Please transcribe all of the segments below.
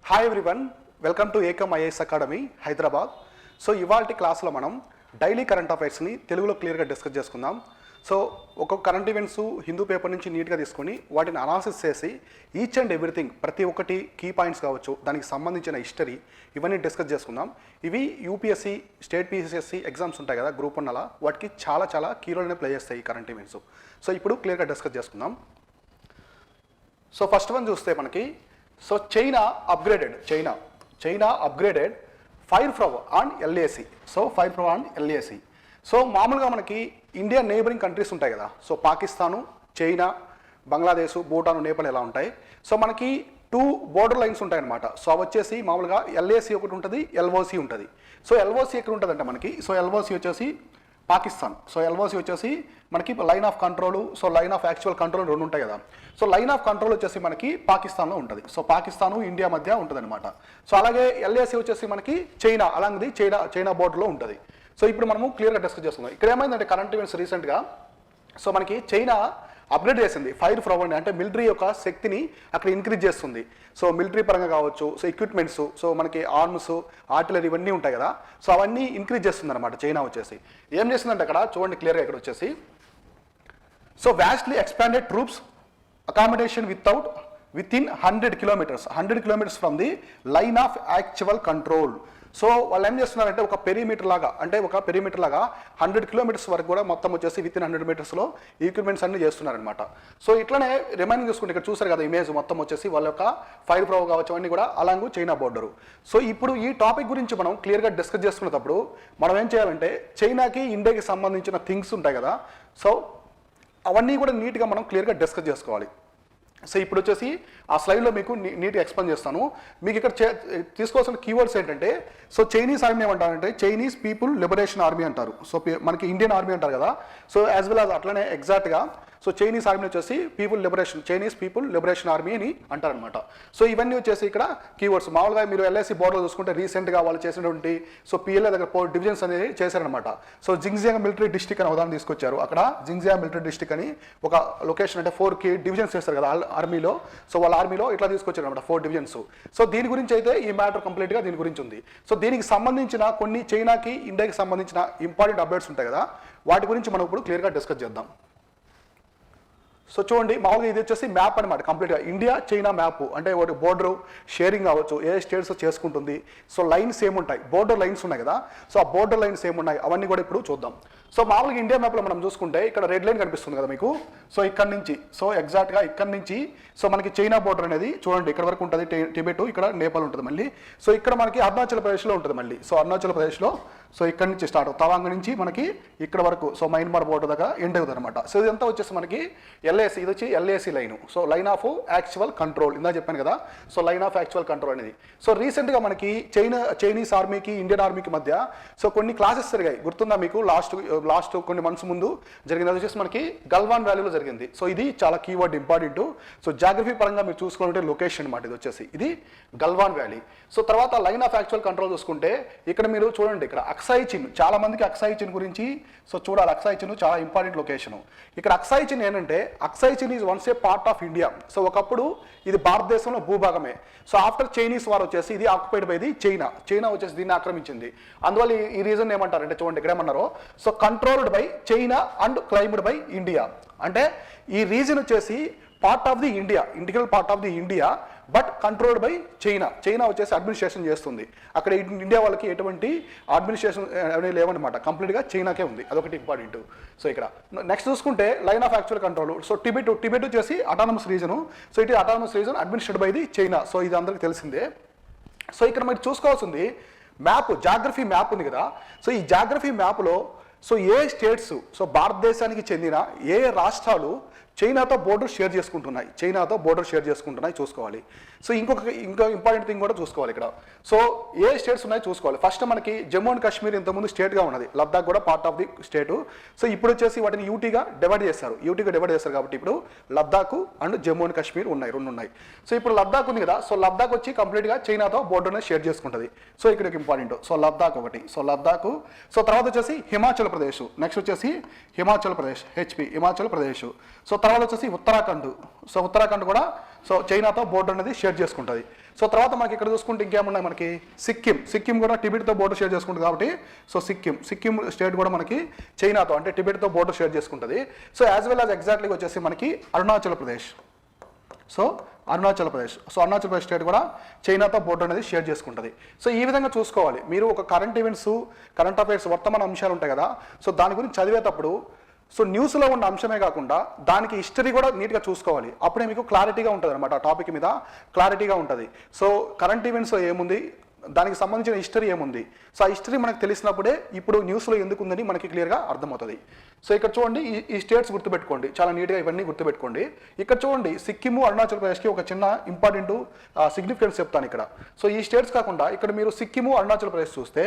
Hi everyone, welcome to Ekam IAS academy Hyderabad. So ఇవాల్టి క్లాస్లో మనం డైలీ కరెంట్ అఫైర్స్ని తెలుగులో క్లియర్గా డిస్కస్ చేసుకుందాం. సో ఒక్కొక్క కరెంట్ ఈవెంట్స్ హిందూ పేపర్ నుంచి నీట్గా తీసుకొని వాటిని అనాలిసిస్ చేసి ఈచ్ అండ్ ఎవ్రీథింగ్ ప్రతి ఒక్కటి కీ పాయింట్స్ కావచ్చు, దానికి సంబంధించిన హిస్టరీ ఇవన్నీ డిస్కస్ చేసుకుందాం. ఇవి యూపీఎస్సీ, స్టేట్ పీసీఎస్సీ ఎగ్జామ్స్ ఉంటాయి కదా గ్రూప్ 1 అలా, వాటికి చాలా కీ రోల్నే ప్లే చేస్తాయి ఈ కరెంట్ ఈవెంట్స్. సో ఇప్పుడు క్లియర్గా డిస్కస్ చేసుకుందాం. సో ఫస్ట్ వన్ చూస్తే మనకి చైనా అప్గ్రేడెడ్ ఫైర్ ఫ్రవ్ ఆన్ ఎల్ఏసి. సో మామూలుగా మనకి ఇండియా నేబరింగ్ కంట్రీస్ ఉంటాయి కదా, సో పాకిస్తాను, చైనా, బంగ్లాదేశ్, భూటాను, నేపాల్ ఎలా ఉంటాయి. సో మనకి 2 బోర్డర్ లైన్స్ ఉంటాయన్నమాట. సో అవి వచ్చేసి మామూలుగా ఎల్ఏసి ఒకటి ఉంటుంది, ఎల్ఓసి ఉంటుంది. సో ఎల్ఓసి ఎక్కడ ఉంటుందంటే మనకి, సో ఎల్ఓసి వచ్చేసి పాకిస్తాన్. సో ఎల్ఓసి వచ్చేసి మనకి line of control, so line of actual control రెండు ఉంటాయి కదా. సో లైన్ ఆఫ్ కంట్రోల్ వచ్చేసి మనకి పాకిస్తాన్లో ఉంటుంది. సో పాకిస్తాను ఇండియా మధ్య ఉంటుంది అనమాట. సో అలాగే ఎల్ఏసి వచ్చేసి మనకి చైనా, అలాంటిది చైనా బోర్డర్లో ఉంటుంది. సో ఇప్పుడు మనము క్లియర్గా డిస్కస్ చేసుకుందాం. ఇక్కడ ఏమైందంటే కరెంట్ ఈవెంట్స్ రీసెంట్గా, సో మనకి చైనా అప్గ్రేడ్ చేసింది ఫైర్ ఫ్రవ్ అంటే మిలిటరీ యొక్క శక్తిని అక్కడ ఇంక్రీజ్ చేస్తుంది. సో మిలిటరీ పరంగా కావచ్చు, సో ఎక్విప్మెంట్స్, సో మనకి ఆర్మ్స్, ఆర్టిలరీ ఇవన్నీ ఉంటాయి కదా, సో అవన్నీ ఇంక్రీజ్ చేస్తుంది అనమాట చైనా వచ్చేసి. ఏం చేస్తుందంటే అక్కడ చూడండి క్లియర్గా ఇక్కడ వచ్చేసి, so vastly expanded troops accommodation within 100 kilometres from the line of actual control. So వాళ్ళు ఏం చేస్తున్నారంటే ఒక పెరిమీటర్ లాగా 100 కిలోమీటర్స్ వరకు కూడా మొత్తం వచ్చేసి విత్ ఇన్ 100 మీటర్స్లో ఈక్విప్మెంట్స్ అన్ని చేస్తున్నారనమాట. సో ఇట్లనే రిమైనింగ్ చూసుకుంటే ఇక్కడ చూసారు కదా ఇమేజ్ మొత్తం వచ్చేసి వాళ్ళ యొక్క ఫైర్ ఫ్రవ్ కావచ్చు అన్నీ కూడా అలాంగ్ చైనా బోర్డరు. సో ఇప్పుడు ఈ టాపిక్ గురించి మనం క్లియర్గా డిస్కస్ చేసుకునేటప్పుడు మనం ఏం చేయాలంటే చైనాకి ఇండియాకి సంబంధించిన థింగ్స్ ఉంటాయి కదా, సో అవన్నీ కూడా నీట్గా మనం క్లియర్గా డిస్కస్ చేసుకోవాలి. సో ఇప్పుడు వచ్చేసి ఆ స్లైడ్లో మీకు నీట్గా ఎక్స్ప్లెయిన్ చేస్తాను. మీకు ఇక్కడ తీసుకోవాల్సిన కీవర్డ్స్ ఏంటంటే, సో చైనీస్ ఆర్మీ ఏమంటారంటే చైనీస్ పీపుల్ లిబరేషన్ ఆర్మీ అంటారు. సో మనకి ఇండియన్ ఆర్మీ అంటారు కదా, సో యాజ్ వెల్ యాజ్ అట్లనే ఎగ్జాక్ట్గా సో చైనీస్ ఆర్మీ వచ్చేసి చైనీస్ పీపుల్ లిబరేషన్ ఆర్మీ అని అంటారనమాట. సో ఇవన్నీ వచ్చేసి ఇక్కడ కీవర్డ్స్. మామూలుగా మీరు ఎల్ఐసి బోర్డర్లో చూసుకుంటే రీసెంట్గా వాళ్ళు చేసినటువంటి సో పిఎల్ఏ దగ్గర 4 డివిజన్స్ అనేది చేశారనమాట. సో జింగ్జియాంగ్ మిలిటరీ డిస్ట్రిక్ట్ అని ఉదాహరణ తీసుకొచ్చారు. అక్కడ జింగ్జియాంగ్ మిలిటరీ డిస్ట్రిక్ట్ అని ఒక లొకేషన్, అంటే 4 డివిజన్స్ చేస్తారు కదా ఆర్మీలో. సో వాళ్ళ ఆర్మీలో ఇట్లా తీసుకొచ్చారు అనమాట 4 డివిజన్స్. సో దీని గురించి అయితే ఈ మ్యాటర్ కంప్లీట్గా దీని గురించి ఉంది. సో దీనికి సంబంధించిన కొన్ని చైనాకి ఇండియాకి సంబంధించిన ఇంపార్టెంట్ అప్డేట్స్ ఉంటాయి కదా, వాటి గురించి మనం ఇప్పుడు క్లియర్గా డిస్కస్ చేద్దాం. సో చూడండి మామూలుగా ఇది వచ్చేసి మ్యాప్ అనమాట, కంప్లీట్గా ఇండియా చైనా మ్యాప్. అంటే ఒకటి బోర్డర్ షేరింగ్ అవ్వచ్చు, ఏ స్టేట్స్ చేసుకుంటుంది, సో లైన్స్ ఏముంటాయి, బోర్డర్ లైన్స్ ఉన్నాయి కదా, సో ఆ బోర్డర్ లైన్స్ ఏమున్నాయి అవన్నీ కూడా ఇప్పుడు చూద్దాం. సో మామూలుగా ఇండియా మ్యాప్లో మనం చూసుకుంటే ఇక్కడ రెడ్ లైన్ కనిపిస్తుంది కదా మీకు. సో ఇక్కడ నుంచి, సో ఎగ్జాక్ట్గా ఇక్కడ నుంచి సో మనకి చైనా బోర్డర్ అనేది చూడండి ఇక్కడ వరకు ఉంటుంది, టిబెట్, ఇక్కడ నేపాల్ ఉంటుంది మళ్ళీ. సో ఇక్కడ మనకి అరుణాచల్ ప్రదేశ్లో ఉంటుంది మళ్ళీ. సో అరుణాచల్ ప్రదేశ్లో సో ఇక్కడ నుంచి స్టార్ట్ తవాంగ్ నుంచి మనకి ఇక్కడ వరకు, సో మయన్మార్ బోర్డర్ దగ్గర ఎండ్ అవుతుంది అనమాట. సో ఇదంతా వచ్చేసి మనకి ఎల్ఏసి, ఇది వచ్చి LAC line. So line of actual control, ఇందా చెప్పాను కదా, so line of actual control అనేది. సో రీసెంట్గా మనకి చైనీస్ ఆర్మీకి ఇండియన్ ఆర్మీకి మధ్య సో కొన్ని క్లాసెస్ జరిగాయి, గుర్తుందా మీకు? లాస్ట్ కొన్ని మంత్స్ ముందు జరిగింది. అది వచ్చేసి మనకి గల్వాన్ వ్యాలీలో జరిగింది. సో ఇది చాలా కీవర్డ్ ఇంపార్టెంట్. సో జాగ్రఫీ పరంగా మీరు చూసుకుంటే లొకేషన్ అనమాట ఇది వచ్చేసి, ఇది గల్వాన్ వ్యాలీ. సో తర్వాత లైన్ ఆఫ్ యాక్చువల్ కంట్రోల్ చూసుకుంటే ఇక్కడ మీరు చూడండి, ఇక్కడ అక్సాయి చిన్, చాలా మందికి అక్సాయి చిన్ గురించి సో చూడాలి. అక్సాయి చిన్ చాలా ఇంపార్టెంట్ లొకేషన్. ఇక్కడ అక్సాయి చిన్ ఏంటంటే, అక్సాయి చిన్ is once A part of India. So ఒకప్పుడు ఇది భారతదేశంలో భూభాగమే. సో ఆఫ్టర్ చైనీస్ వార్ వచ్చేసి ఇది ఆక్యుపైడ్ బై ది చైనా వచ్చేసి దీన్ని ఆక్రమించింది. అందువల్ల ఈ రీజన్ ఏమంటారంటే చూడండి ఇక్కడ ఏమన్నారో, so controlled by China and claimed by India. అంటే ఈ రీజన్ వచ్చేసి part of the integral part of the India, but controlled by China వచ్చేసి అడ్మినిస్ట్రేషన్ చేస్తుంది. అక్కడ ఇండియా వాళ్ళకి ఎటువంటి అడ్మినిస్ట్రేషన్ అనేది లేవన్నమాట, కంప్లీట్గా చైనాకే ఉంది. అదొకటి ఇంపార్టెంట్. సో ఇక్కడ నెక్స్ట్ చూసుకుంటే line of actual control. So Tibet వచ్చేసి autonomous region. So it autonomous region administrate by the China. So ఇది అందరికీ తెలిసిందే. సో ఇక్కడ మీరు చూసుకోవాల్సింది మ్యాప్, జాగ్రఫీ మ్యాప్ ఉంది కదా. సో ఈ జాగ్రఫీ మ్యాప్లో సో ఏ స్టేట్స్, సో భారతదేశానికి చెందిన ఏ రాష్ట్రాలు చైనాతో బోర్డర్ షేర్ చేసుకుంటున్నాయి చూసుకోవాలి. సో ఇంకో ఇంపార్టెంట్ థింగ్ కూడా చూసుకోవాలి ఇక్కడ. సో ఏ స్టేట్స్ ఉన్నాయో చూసుకోవాలి. ఫస్ట్ మనకి జమ్మూ అండ్ కాశ్మీర్ ఇంతకుముందు స్టేట్గా ఉన్నది, లద్దాఖ్ కూడా part of the state. So ఇప్పుడు వచ్చేసి వాటిని యూటీగా డివైడ్ చేస్తారు కాబట్టి ఇప్పుడు లద్దాఖ్ అండ్ జమ్మూ అండ్ కాశ్మీర్ రెండు ఉన్నాయి. సో ఇప్పుడు లద్దాఖ్ ఉంది కదా, సో లద్దాఖ్ వచ్చి కంప్లీట్గా చైనాతో బోర్డర్ని షేర్ చేసుకుంటుంది. సో ఇక్కడ ఇంపార్టెంట్. సో లద్దాఖ్ ఒకటి, సో లద్దాఖ్. సో తర్వాత వచ్చేసి హిమాచల్ ప్రదేశ్, నెక్స్ట్ వచ్చేసి హిమాచల్ ప్రదేశ్, హిమాచల్ ప్రదేశ్. సో తర్వాత వచ్చేసి ఉత్తరాఖండ్. సో ఉత్తరాఖండ్ కూడా సో చైనాతో బోర్డర్ అనేది షేర్ చేసుకుంటుంది. సో తర్వాత మనకి ఇక్కడ చూసుకుంటే ఇంకేమున్నాయి మనకి సిక్కిం కూడా టిబెట్తో బోర్డర్ షేర్ చేసుకుంటుంది కాబట్టి సో సిక్కిం స్టేట్ కూడా మనకి చైనాతో అంటే టిబెట్తో బోర్డర్ షేర్ చేసుకుంటుంది. So as well as exactly వచ్చేసి మనకి అరుణాచల్ ప్రదేశ్. సో అరుణాచల్ ప్రదేశ్ స్టేట్ కూడా చైనాతో బోర్డర్ అనేది షేర్ చేసుకుంటుంది. సో ఈ విధంగా చూసుకోవాలి మీరు ఒక కరెంట్ అఫైర్స్ వర్తమాన అంశాలు ఉంటాయి కదా, సో దాని గురించి చదివేటప్పుడు సో న్యూస్లో ఉన్న అంశమే కాకుండా దానికి హిస్టరీ కూడా నీట్గా చూసుకోవాలి. అప్పుడే మీకు క్లారిటీగా ఉంటుంది అనమాట, ఆ టాపిక్ మీద క్లారిటీగా ఉంటుంది. సో కరెంట్ ఈవెంట్స్లో ఏముంది, దానికి సంబంధించిన హిస్టరీ ఏముంది, సో ఆ హిస్టరీ మనకు తెలిసినప్పుడే ఇప్పుడు న్యూస్లో ఎందుకు ఉందని మనకి క్లియర్గా అర్థమవుతుంది. సో ఇక్కడ చూడండి ఈ స్టేట్స్ గుర్తుపెట్టుకోండి, చాలా నీట్గా ఇవన్నీ గుర్తుపెట్టుకోండి. ఇక్కడ చూడండి సిక్కిము అరుణాచల్ ప్రదేశ్కి ఒక చిన్న ఇంపార్టెంట్ సిగ్నిఫికెన్స్ చెప్తాను ఇక్కడ. సో ఈ స్టేట్స్ కాకుండా ఇక్కడ మీరు సిక్కిము అరుణాచల్ ప్రదేశ్ చూస్తే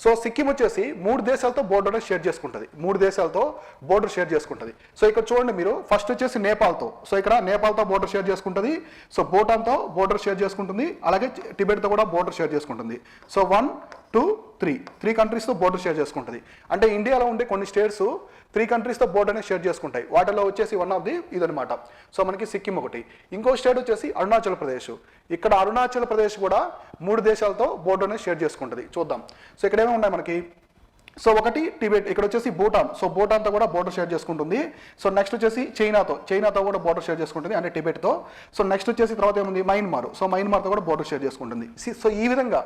సో సిక్కిం వచ్చేసి 3 దేశాలతో బోర్డర్ షేర్ చేసుకుంటుంది. 3 దేశాలతో బోర్డర్ షేర్ చేసుకుంటుంది. సో ఇక్కడ చూడండి మీరు ఫస్ట్ వచ్చేసి నేపాల్తో, సో ఇక్కడ నేపాల్తో బోర్డర్ షేర్ చేసుకుంటుంది. సో భూటాన్తో బోర్డర్ షేర్ చేసుకుంటుంది, అలాగే టిబెట్తో కూడా బోర్డర్ షేర్ చేసుకుంటుంది. సో 1, 2, 3 కంట్రీస్తో బోర్డర్ షేర్ చేసుకుంటుంది. అంటే ఇండియాలో ఉండే కొన్ని స్టేట్స్ 3 కంట్రీస్తో బోర్డర్ అనేది షేర్ చేసుకుంటాయి. వాటిలో వచ్చేసి వన్ ఆఫ్ ది ఇదనమాట. సో మనకి సిక్కిం ఒకటి, ఇంకో స్టేట్ వచ్చేసి అరుణాచల్ ప్రదేశ్. ఇక్కడ అరుణాచల్ ప్రదేశ్ కూడా 3 దేశాలతో బోర్డర్ అనేది షేర్ చేసుకుంటుంది. చూద్దాం. సో ఇక్కడ ఏమేమి ఉన్నాయి మనకి, సో ఒకటి టిబెట్, ఇక్కడ వచ్చేసి భూటాన్. సో భూటాన్తో కూడా బోర్డర్ షేర్ చేసుకుంటుంది. సో నెక్స్ట్ వచ్చేసి చైనాతో కూడా బోర్డర్ షేర్ చేసుకుంటుంది అంటే టిబెట్తో. సో నెక్స్ట్ వచ్చేసి తర్వాత ఏముంది మయన్మార్. సో మయన్మార్తో కూడా బోర్డర్ షేర్ చేసుకుంటుంది. సో ఈ విధంగా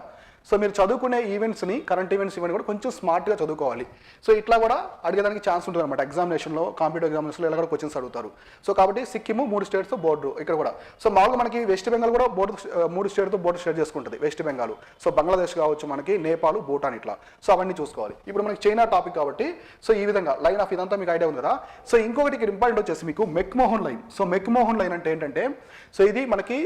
సో మీరు చదువుకునే ఈవెంట్స్ని కరెంట్ ఈవెంట్స్ ఇవన్నీ కూడా కొంచెం స్మార్ట్గా చదువుకోవాలి. సో ఇట్లా కూడా అడిగేదానికి ఛాన్స్ ఉంటుంది అనమాట ఎగ్జామినేషన్లో, కాంపిటేటివ్ ఎగ్జామినేషన్లో ఇలా కూడా క్వశ్చన్స్ అడుగుతారు. సో కాబట్టి సిక్కిము 3 స్టేట్స్తో బోర్డర్ ఇక్కడ కూడా. సో మామూలుగా మనకి వెస్ట్ బెంగాల్ కూడా 3 స్టేట్తో బోర్డర్ షేర్ చేసుకుంటుంది వెస్ట్ బెంగాల్. సో బంగ్లాదేశ్ కావచ్చు, మనకి నేపాల్, భూటాన్ ఇట్లా. సో అవన్నీ చూసుకోవాలి. ఇప్పుడు మనకి చైనా టాపిక్ కాబట్టి సో ఈ విధంగా లైన్ ఆఫ్ ఇదంతా మీకు ఐడియా ఉంది కదా. సో ఇంకొకటి ఇక్కడ ఇంపార్టెంట్ వచ్చేసి మీకు McMahon line. So McMahon line అంటే ఏంటంటే సో ఇది మనకి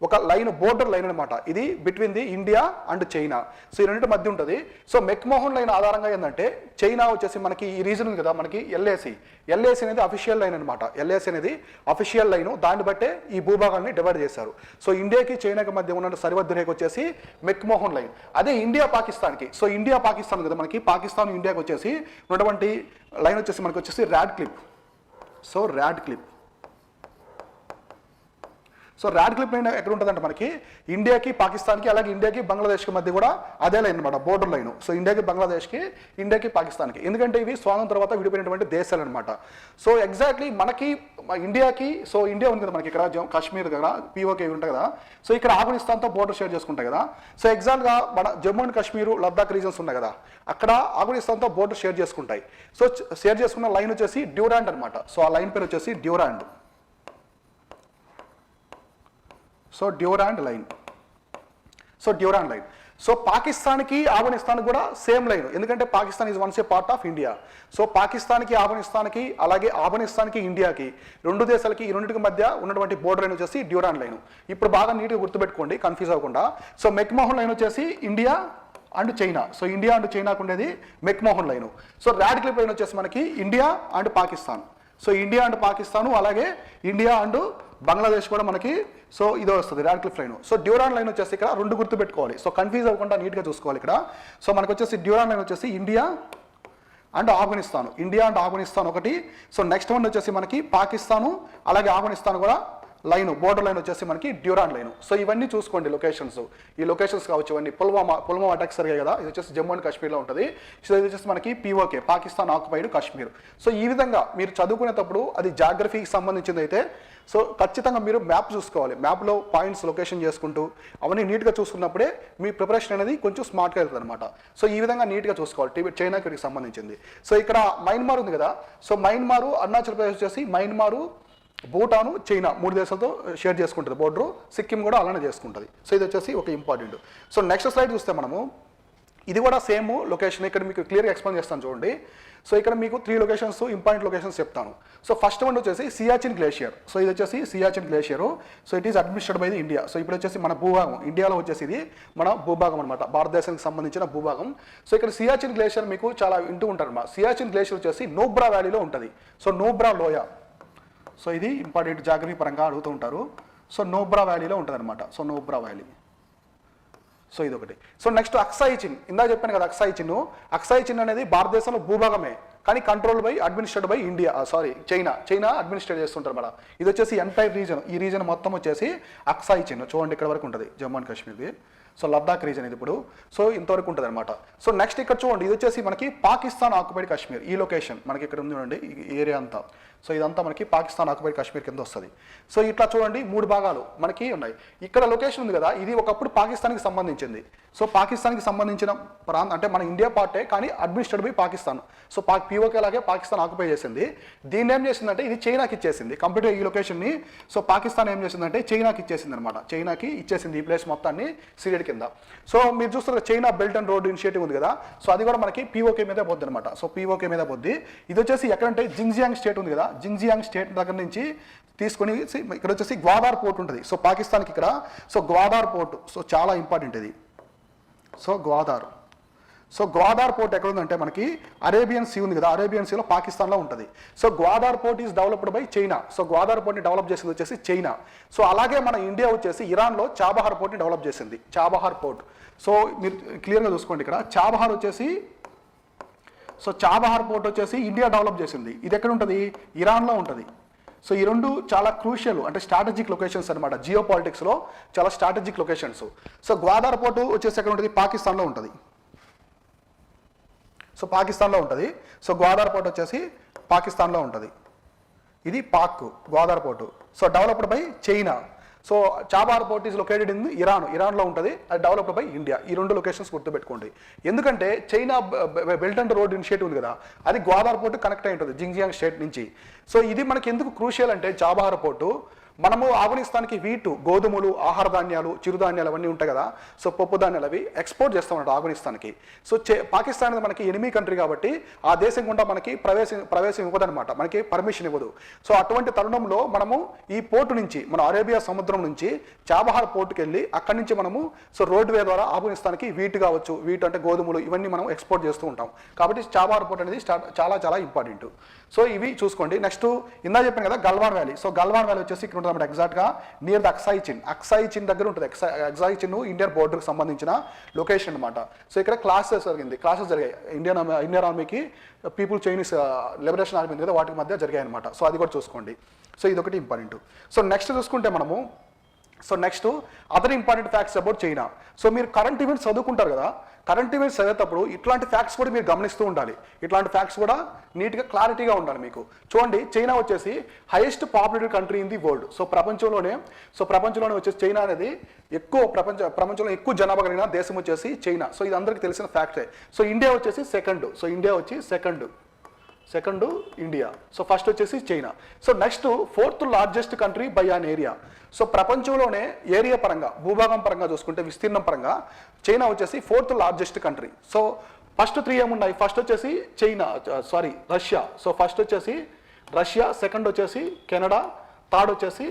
ఒక లైన్, బోర్డర్ లైన్ అనమాట. ఇది between the India and China. So ఈ రెండింటి మధ్య ఉంటుంది. సో మెక్మోహన్ లైన్ ఆధారంగా ఏంటంటే చైనా వచ్చేసి మనకి ఈ రీజన్ ఉంది కదా, మనకి ఎల్ఏసి అనేది అఫీషియల్ లైన్ అనమాట. ఎల్ఏసి అనేది అఫీషియల్ లైన్, దాన్ని బట్టే ఈ భూభాగాన్ని డివైడ్ చేశారు. సో ఇండియాకి చైనాకి మధ్య ఉన్న సరిహద్దు రేఖ వచ్చేసి మెక్మోహన్ లైన్. అదే ఇండియా పాకిస్తాన్కి, సో ఇండియా పాకిస్తాన్ కదా మనకి, పాకిస్తాన్ ఇండియాకి వచ్చేసి ఉన్నటువంటి లైన్ వచ్చేసి మనకి వచ్చేసి rod clip. So rod clip line ఎక్కడ ఉంటుందంటే మనకి ఇండియాకి పాకిస్తాన్కి, అలాగే ఇండియాకి బంగ్లాదేశ్కి మధ్య కూడా అదే లైన్ అనమాట, బోర్డర్ లైన్. సో ఇండియాకి బంగ్లాదేశ్కి, ఇండియాకి పాకిస్తాన్కి, ఎందుకంటే ఇవి స్వాతంత్రం తర్వాత విడిపోయినటువంటి దేశాలు అనమాట. సో ఎగ్జాక్ట్లీ మనకి ఇండియాకి, సో ఇండియా ఉంది కదా మనకి ఇక్కడ కాశ్మీర్ దగ్గర పీఓకే ఉంటాయి కదా, సో ఇక్కడ ఆఫ్ఘనిస్తాన్తో బోర్డర్ షేర్ చేసుకుంటాయి కదా. సో ఎగ్జాక్ట్గా మన జమ్మూ అండ్ కాశ్మీర్, లద్దాఖ్ రీజన్స్ ఉన్నాయి కదా, అక్కడ ఆఫ్ఘనిస్తాన్తో బోర్డర్ షేర్ చేసుకుంటాయి. సో షేర్ చేసుకున్న లైన్ వచ్చేసి డ్యూరాండ్ అనమాట. సో ఆ లైన్ పేరు వచ్చేసి Durand. So Durand line. So పాకిస్తాన్కి ఆఫ్ఘనిస్తాన్కి కూడా సేమ్ లైన్, ఎందుకంటే Pakistan is once A part of India. So పాకిస్తాన్కి ఆఫ్ఘనిస్తాన్కి, అలాగే ఆఫ్ఘనిస్తాన్కి ఇండియాకి, 2 దేశాలకి, ఈ రెండింటికి మధ్య ఉన్నటువంటి బోర్డర్ లైన్ వచ్చేసి డ్యూరాండ్ లైన్. ఇప్పుడు బాగా నీట్గా గుర్తుపెట్టుకోండి, కన్ఫ్యూజ్ అవ్వకుండా. సో మెక్మోహన్ లైన్ వచ్చేసి India and China. So India and చైనాకు ఉండేది McMahon line. So rod clip line వచ్చేసి మనకి India and Pakistan. So India and Pakistan, అలాగే ఇండియా అండ్ బంగ్లాదేశ్ కూడా మనకి సో ఇదో వస్తుంది rod clip line. So Durand line వచ్చేసి ఇక్కడ 2 గుర్తుపెట్టుకోవాలి. సో కన్ఫ్యూజ్ అవ్వకుండా నీట్గా చూసుకోవాలి ఇక్కడ. సో మనకు వచ్చేసి డ్యూరాండ్ లైన్ వచ్చేసి ఇండియా అండ్ ఆఫ్ఘనిస్తాన్ ఒకటి. సో నెక్స్ట్ వన్ వచ్చేసి మనకి పాకిస్తాను, అలాగే ఆఫ్ఘనిస్తాన్ కూడా లైన్, బోర్డర్ లైన్ వచ్చేసి మనకి డ్యూరాండ్ లైన్. సో ఇవన్నీ చూసుకోండి లొకేషన్స్. ఈ లొకేషన్స్ కావచ్చు, ఇవన్నీ పుల్వామా అటాక్స్ జరిగాయి కదా, ఇది వచ్చేసి జమ్మూ అండ్ కాశ్మీర్లో ఉంటుంది. సో ఇది వచ్చేసి మనకి PoK, Pakistan occupied Kashmir. So ఈ విధంగా మీరు చదువుకునేటప్పుడు అది జాగ్రఫీకి సంబంధించింది అయితే సో ఖచ్చితంగా మీరు మ్యాప్ చూసుకోవాలి. మ్యాప్లో పాయింట్స్ లొకేషన్ చేసుకుంటూ అవన్నీ నీట్గా చూసుకున్నప్పుడే మీ ప్రిపరేషన్ అనేది కొంచెం స్మార్ట్గా వెళ్తుంది అనమాట. సో ఈ విధంగా నీట్గా చూసుకోవాలి చైనాకి సంబంధించింది. సో ఇక్కడ మయన్మార్ ఉంది కదా, సో మయన్మారు, అరుణాచల్ ప్రదేశ్ వచ్చేసి మయన్మారు, భూటాను, చైనా 3 దేశాలతో షేర్ చేసుకుంటుంది బోర్డరు. సిక్కిం కూడా అలానే చేసుకుంటుంది. సో ఇది వచ్చేసి ఒక ఇంపార్టెంట్. సో నెక్స్ట్ స్లైడ్ చూస్తే మనము ఇది కూడా సేమ్ లొకేషన్, ఇక్కడ మీకు క్లియర్గా ఎక్స్ప్లెయిన్ చేస్తాను చూడండి. సో ఇక్కడ మీకు 3 లొకేషన్స్, ఇంపార్టెంట్ లొకేషన్స్ చెప్తాను. సో ఫస్ట్ వన్ వచ్చేసి సియాచిన్ గ్లేషియర్. సో ఇది వచ్చేసి Siachen glacier. So it is administered by the India. So ఇప్పుడు వచ్చేసి మన భూభాగం, ఇండియాలో వచ్చేసి ఇది మన భూభాగం అనమాట, భారతదేశానికి సంబంధించిన భూభాగం. సో ఇక్కడ సియాచిన్ గ్లేషియర్ మీకు చాలా వింటూ ఉంటారు అన్నమాట. సియాచిన్ గ్లేషియర్ వచ్చేసి నోబ్రా వ్యాలీలో ఉంటుంది. సో నోబ్రా లోయ, సో ఇది ఇంపార్టెంట్ జాగ్రఫీ పరంగా అడుగుతూ ఉంటారు. సో నోబ్రా వ్యాలీలో ఉంటుంది అనమాట. So Nubra valley. సో ఇది ఒకటి. సో నెక్స్ట్ అక్సాయి చిన్, ఇందా చెప్పాను కదా అక్సాయి చిన్ అనేది భారతదేశంలో భూభాగమే, కానీ administrate by India, China administrate చేస్తుంటారు మన. ఇది వచ్చేసి ఎంటైర్ రీజన్, ఈ రీజన్ మొత్తం వచ్చేసి అక్సాయి చిన్, చూడండి ఇక్కడ వరకు ఉంటుంది జమ్మూ అండ్ కాశ్మీర్ది. సో లద్దాఖ్ రీజన్ ఇది ఇప్పుడు. సో ఇంతవరకు ఉంటుంది అనమాట. సో నెక్స్ట్ ఇక్కడ చూడండి, ఇది వచ్చేసి మనకి పాకిస్తాన్ ఆక్యుపైడ్ కాశ్మీర్. ఈ లొకేషన్ మనకి ఇక్కడ ఉంది చూడండి, ఈ ఏరియా అంతా. సో ఇదంతా మనకి పాకిస్తాన్ ఆక్యుపైడ్ కాశ్మీర్ కింద వస్తుంది. సో ఇట్లా చూడండి 3 భాగాలు మనకి ఉన్నాయి. ఇక్కడ లొకేషన్ ఉంది కదా, ఇది ఒకప్పుడు పాకిస్తాన్కి సంబంధించింది. సో పాకిస్తాన్కి సంబంధించిన ప్రాంతం అంటే మన ఇండియా పార్టే, కానీ administrate by Pakistan. So PoK లాగే పాకిస్తాన్ ఆక్యుపై చేసింది. దీన్ని ఏం చేసిందంటే ఇది చైనాకి ఇచ్చేసింది కంప్లీట్గా ఈ లొకేషన్ని. సో పాకిస్తాన్ ఏం చేసిందంటే చైనాకి ఇచ్చేసింది అనమాట. చైనాకి ఇచ్చేసింది ఈ ప్లేస్ మొత్తాన్ని సిరియడ్ కింద. సో మీరు చూస్తారు China belt and road initiative ఉంది కదా, సో అది కూడా మనకి పీఓకే మీద పోద్ది అనమాట. సో పీఓకే మీద పోద్ది. ఇది వచ్చేసి ఎక్కడంటే జింగ్జియాంగ్ స్టేట్ ఉంది కదా, జింగ్జియాంగ్ స్టేట్ దగ్గర నుంచి తీసుకొని ఇక్కడ వచ్చేసి గ్వాదార్ పోర్ట్ ఉంటుంది. సో పాకిస్తాన్కి ఇక్కడ సో గ్వాదార్ పోర్ట్ సో చాలా ఇంపార్టెంట్ ఇది. సో గ్వాదార్ పోర్ట్ ఎక్కడ ఉందంటే మనకి అరేబియన్ సీ ఉంది కదా, అరేబియన్ సీలో పాకిస్తాన్లో ఉంటుంది. So Gwadar port is developed by China. So Gwadar పోర్ట్ని డెవలప్ చేసింది వచ్చేసి చైనా. సో అలాగే మన ఇండియా వచ్చేసి ఇరాన్లో చాబహార్ పోర్ట్ని డెవలప్ చేసింది, చాబహార్ పోర్ట్. సో మీరు క్లియర్గా చూసుకోండి ఇక్కడ చాబహార్ వచ్చేసి, సో చాబహార్ పోర్ట్ వచ్చేసి ఇండియా డెవలప్ చేసింది. ఇది ఎక్కడ ఉంటుంది, ఇరాన్లో ఉంటుంది. సో ఈ రెండు చాలా క్రూషియల్ అంటే స్ట్రాటజిక్ లొకేషన్స్ అనమాట, జియో పాలిటిక్స్లో చాలా strategic locations. So Gwadar port వచ్చేసి ఎక్కడ ఉంటుంది, పాకిస్తాన్లో ఉంటుంది. సో పాకిస్తాన్లో ఉంటుంది. సో గ్వాదార్ పోర్ట్ వచ్చేసి పాకిస్తాన్లో ఉంటుంది. ఇది Pak Gwadar port. So developed by China. So Chabahar port is located in ఇరాన్లో ఉంటుంది, అది డెవలప్డ్ బై ఇండియా. ఈ 2 లొకేషన్స్ గుర్తుపెట్టుకోండి. ఎందుకంటే China belt and road initiative ఉంది కదా, అది గ్వాదార్ పోర్ట్ కనెక్ట్ అయి ఉంటుంది జింగ్జియాంగ్ స్టేట్ నుంచి. సో ఇది మనకి ఎందుకు క్రూషియల్ అంటే చాబహార్ పోర్టు మనము ఆఫ్ఘనిస్తాన్కి వీటు, గోధుమలు, ఆహార ధాన్యాలు, చిరుధాన్యాలు అవన్నీ ఉంటాయి కదా, సో పప్పు ధాన్యాలు అవి ఎక్స్పోర్ట్ చేస్తామన్నమాట ఆఫ్ఘనిస్తాన్కి. సో పాకిస్తాన్ అనేది మనకి ఎనిమీ కంట్రీ కాబట్టి ఆ దేశం గుండా మనకి ప్రవేశం ఇవ్వదనమాట, మనకి పర్మిషన్ ఇవ్వదు. సో అటువంటి తరుణంలో మనము ఈ పోర్టు నుంచి మన అరేబియా సముద్రం నుంచి చాబహార్ పోర్టుకి వెళ్ళి అక్కడి నుంచి మనము సో రోడ్వే ద్వారా ఆఫ్ఘనిస్తాన్కి వీటు కావచ్చు, వీటు అంటే గోధుమలు ఇవన్నీ మనం ఎక్స్పోర్ట్ చేస్తూ ఉంటాం. కాబట్టి చాబహార్ పోర్ట్ అనేది చాలా చాలా ఇంపార్టెంట్. సో ఇవి చూసుకోండి. నెక్స్ట్ ఇందా చెప్పాను కదా Galwan valley. So Galwan valley వచ్చేసి ఇక్కడ ఉంటుంది ఎగ్జాక్ట్గా నియర్ ద అక్సాయి చిన్ దగ్గర ఉంటుంది. అక్సాయి చిన్ ఇండియన్ బోర్డర్కి సంబంధించిన లొకేషన్ అనమాట. సో ఇక్కడ క్లాసెస్ జరిగాయి ఇండియన్ ఆర్మీకి పీపుల్ చైనీస్ లిబరేషన్ ఆర్మీ ఉంది కదా, వాటి మధ్య జరిగాయి అనమాట. సో అది కూడా చూసుకోండి. సో ఇదొకటి ఇంపార్టెంట్. సో నెక్స్ట్ చూసుకుంటే మనము next other important facts about China. So మీరు కరెంట్ ఈవెంట్స్ చదువుకుంటారు కదా, కరెంట్ ఈవెంట్స్ చదివేటప్పుడు ఇట్లాంటి ఫ్యాక్ట్స్ కూడా మీరు గమనిస్తూ ఉండాలి. ఇట్లాంటి ఫ్యాక్ట్స్ కూడా నీట్గా క్లారిటీగా ఉండాలి మీకు. చూడండి చైనా వచ్చేసి highest populated country in the world. So ప్రపంచంలోనే వచ్చేసి చైనా అనేది ప్రపంచంలో ఎక్కువ జనాభా కలిగిన దేశం వచ్చేసి చైనా. సో ఇది అందరికీ తెలిసిన ఫ్యాక్టే. సో ఇండియా వచ్చేసి సెకండ్. సో ఇండియా వచ్చి సెకండ్ ఇండియా. సో ఫస్ట్ వచ్చేసి చైనా. So next 4th largest country by an area. So ప్రపంచంలోనే ఏరియా పరంగా, భూభాగం పరంగా చూసుకుంటే విస్తీర్ణం పరంగా చైనా వచ్చేసి 4th largest country. So first 3 ఏమున్నాయి, ఫస్ట్ వచ్చేసి రష్యా. సో ఫస్ట్ వచ్చేసి రష్యా, సెకండ్ వచ్చేసి కెనడా, థర్డ్ వచ్చేసి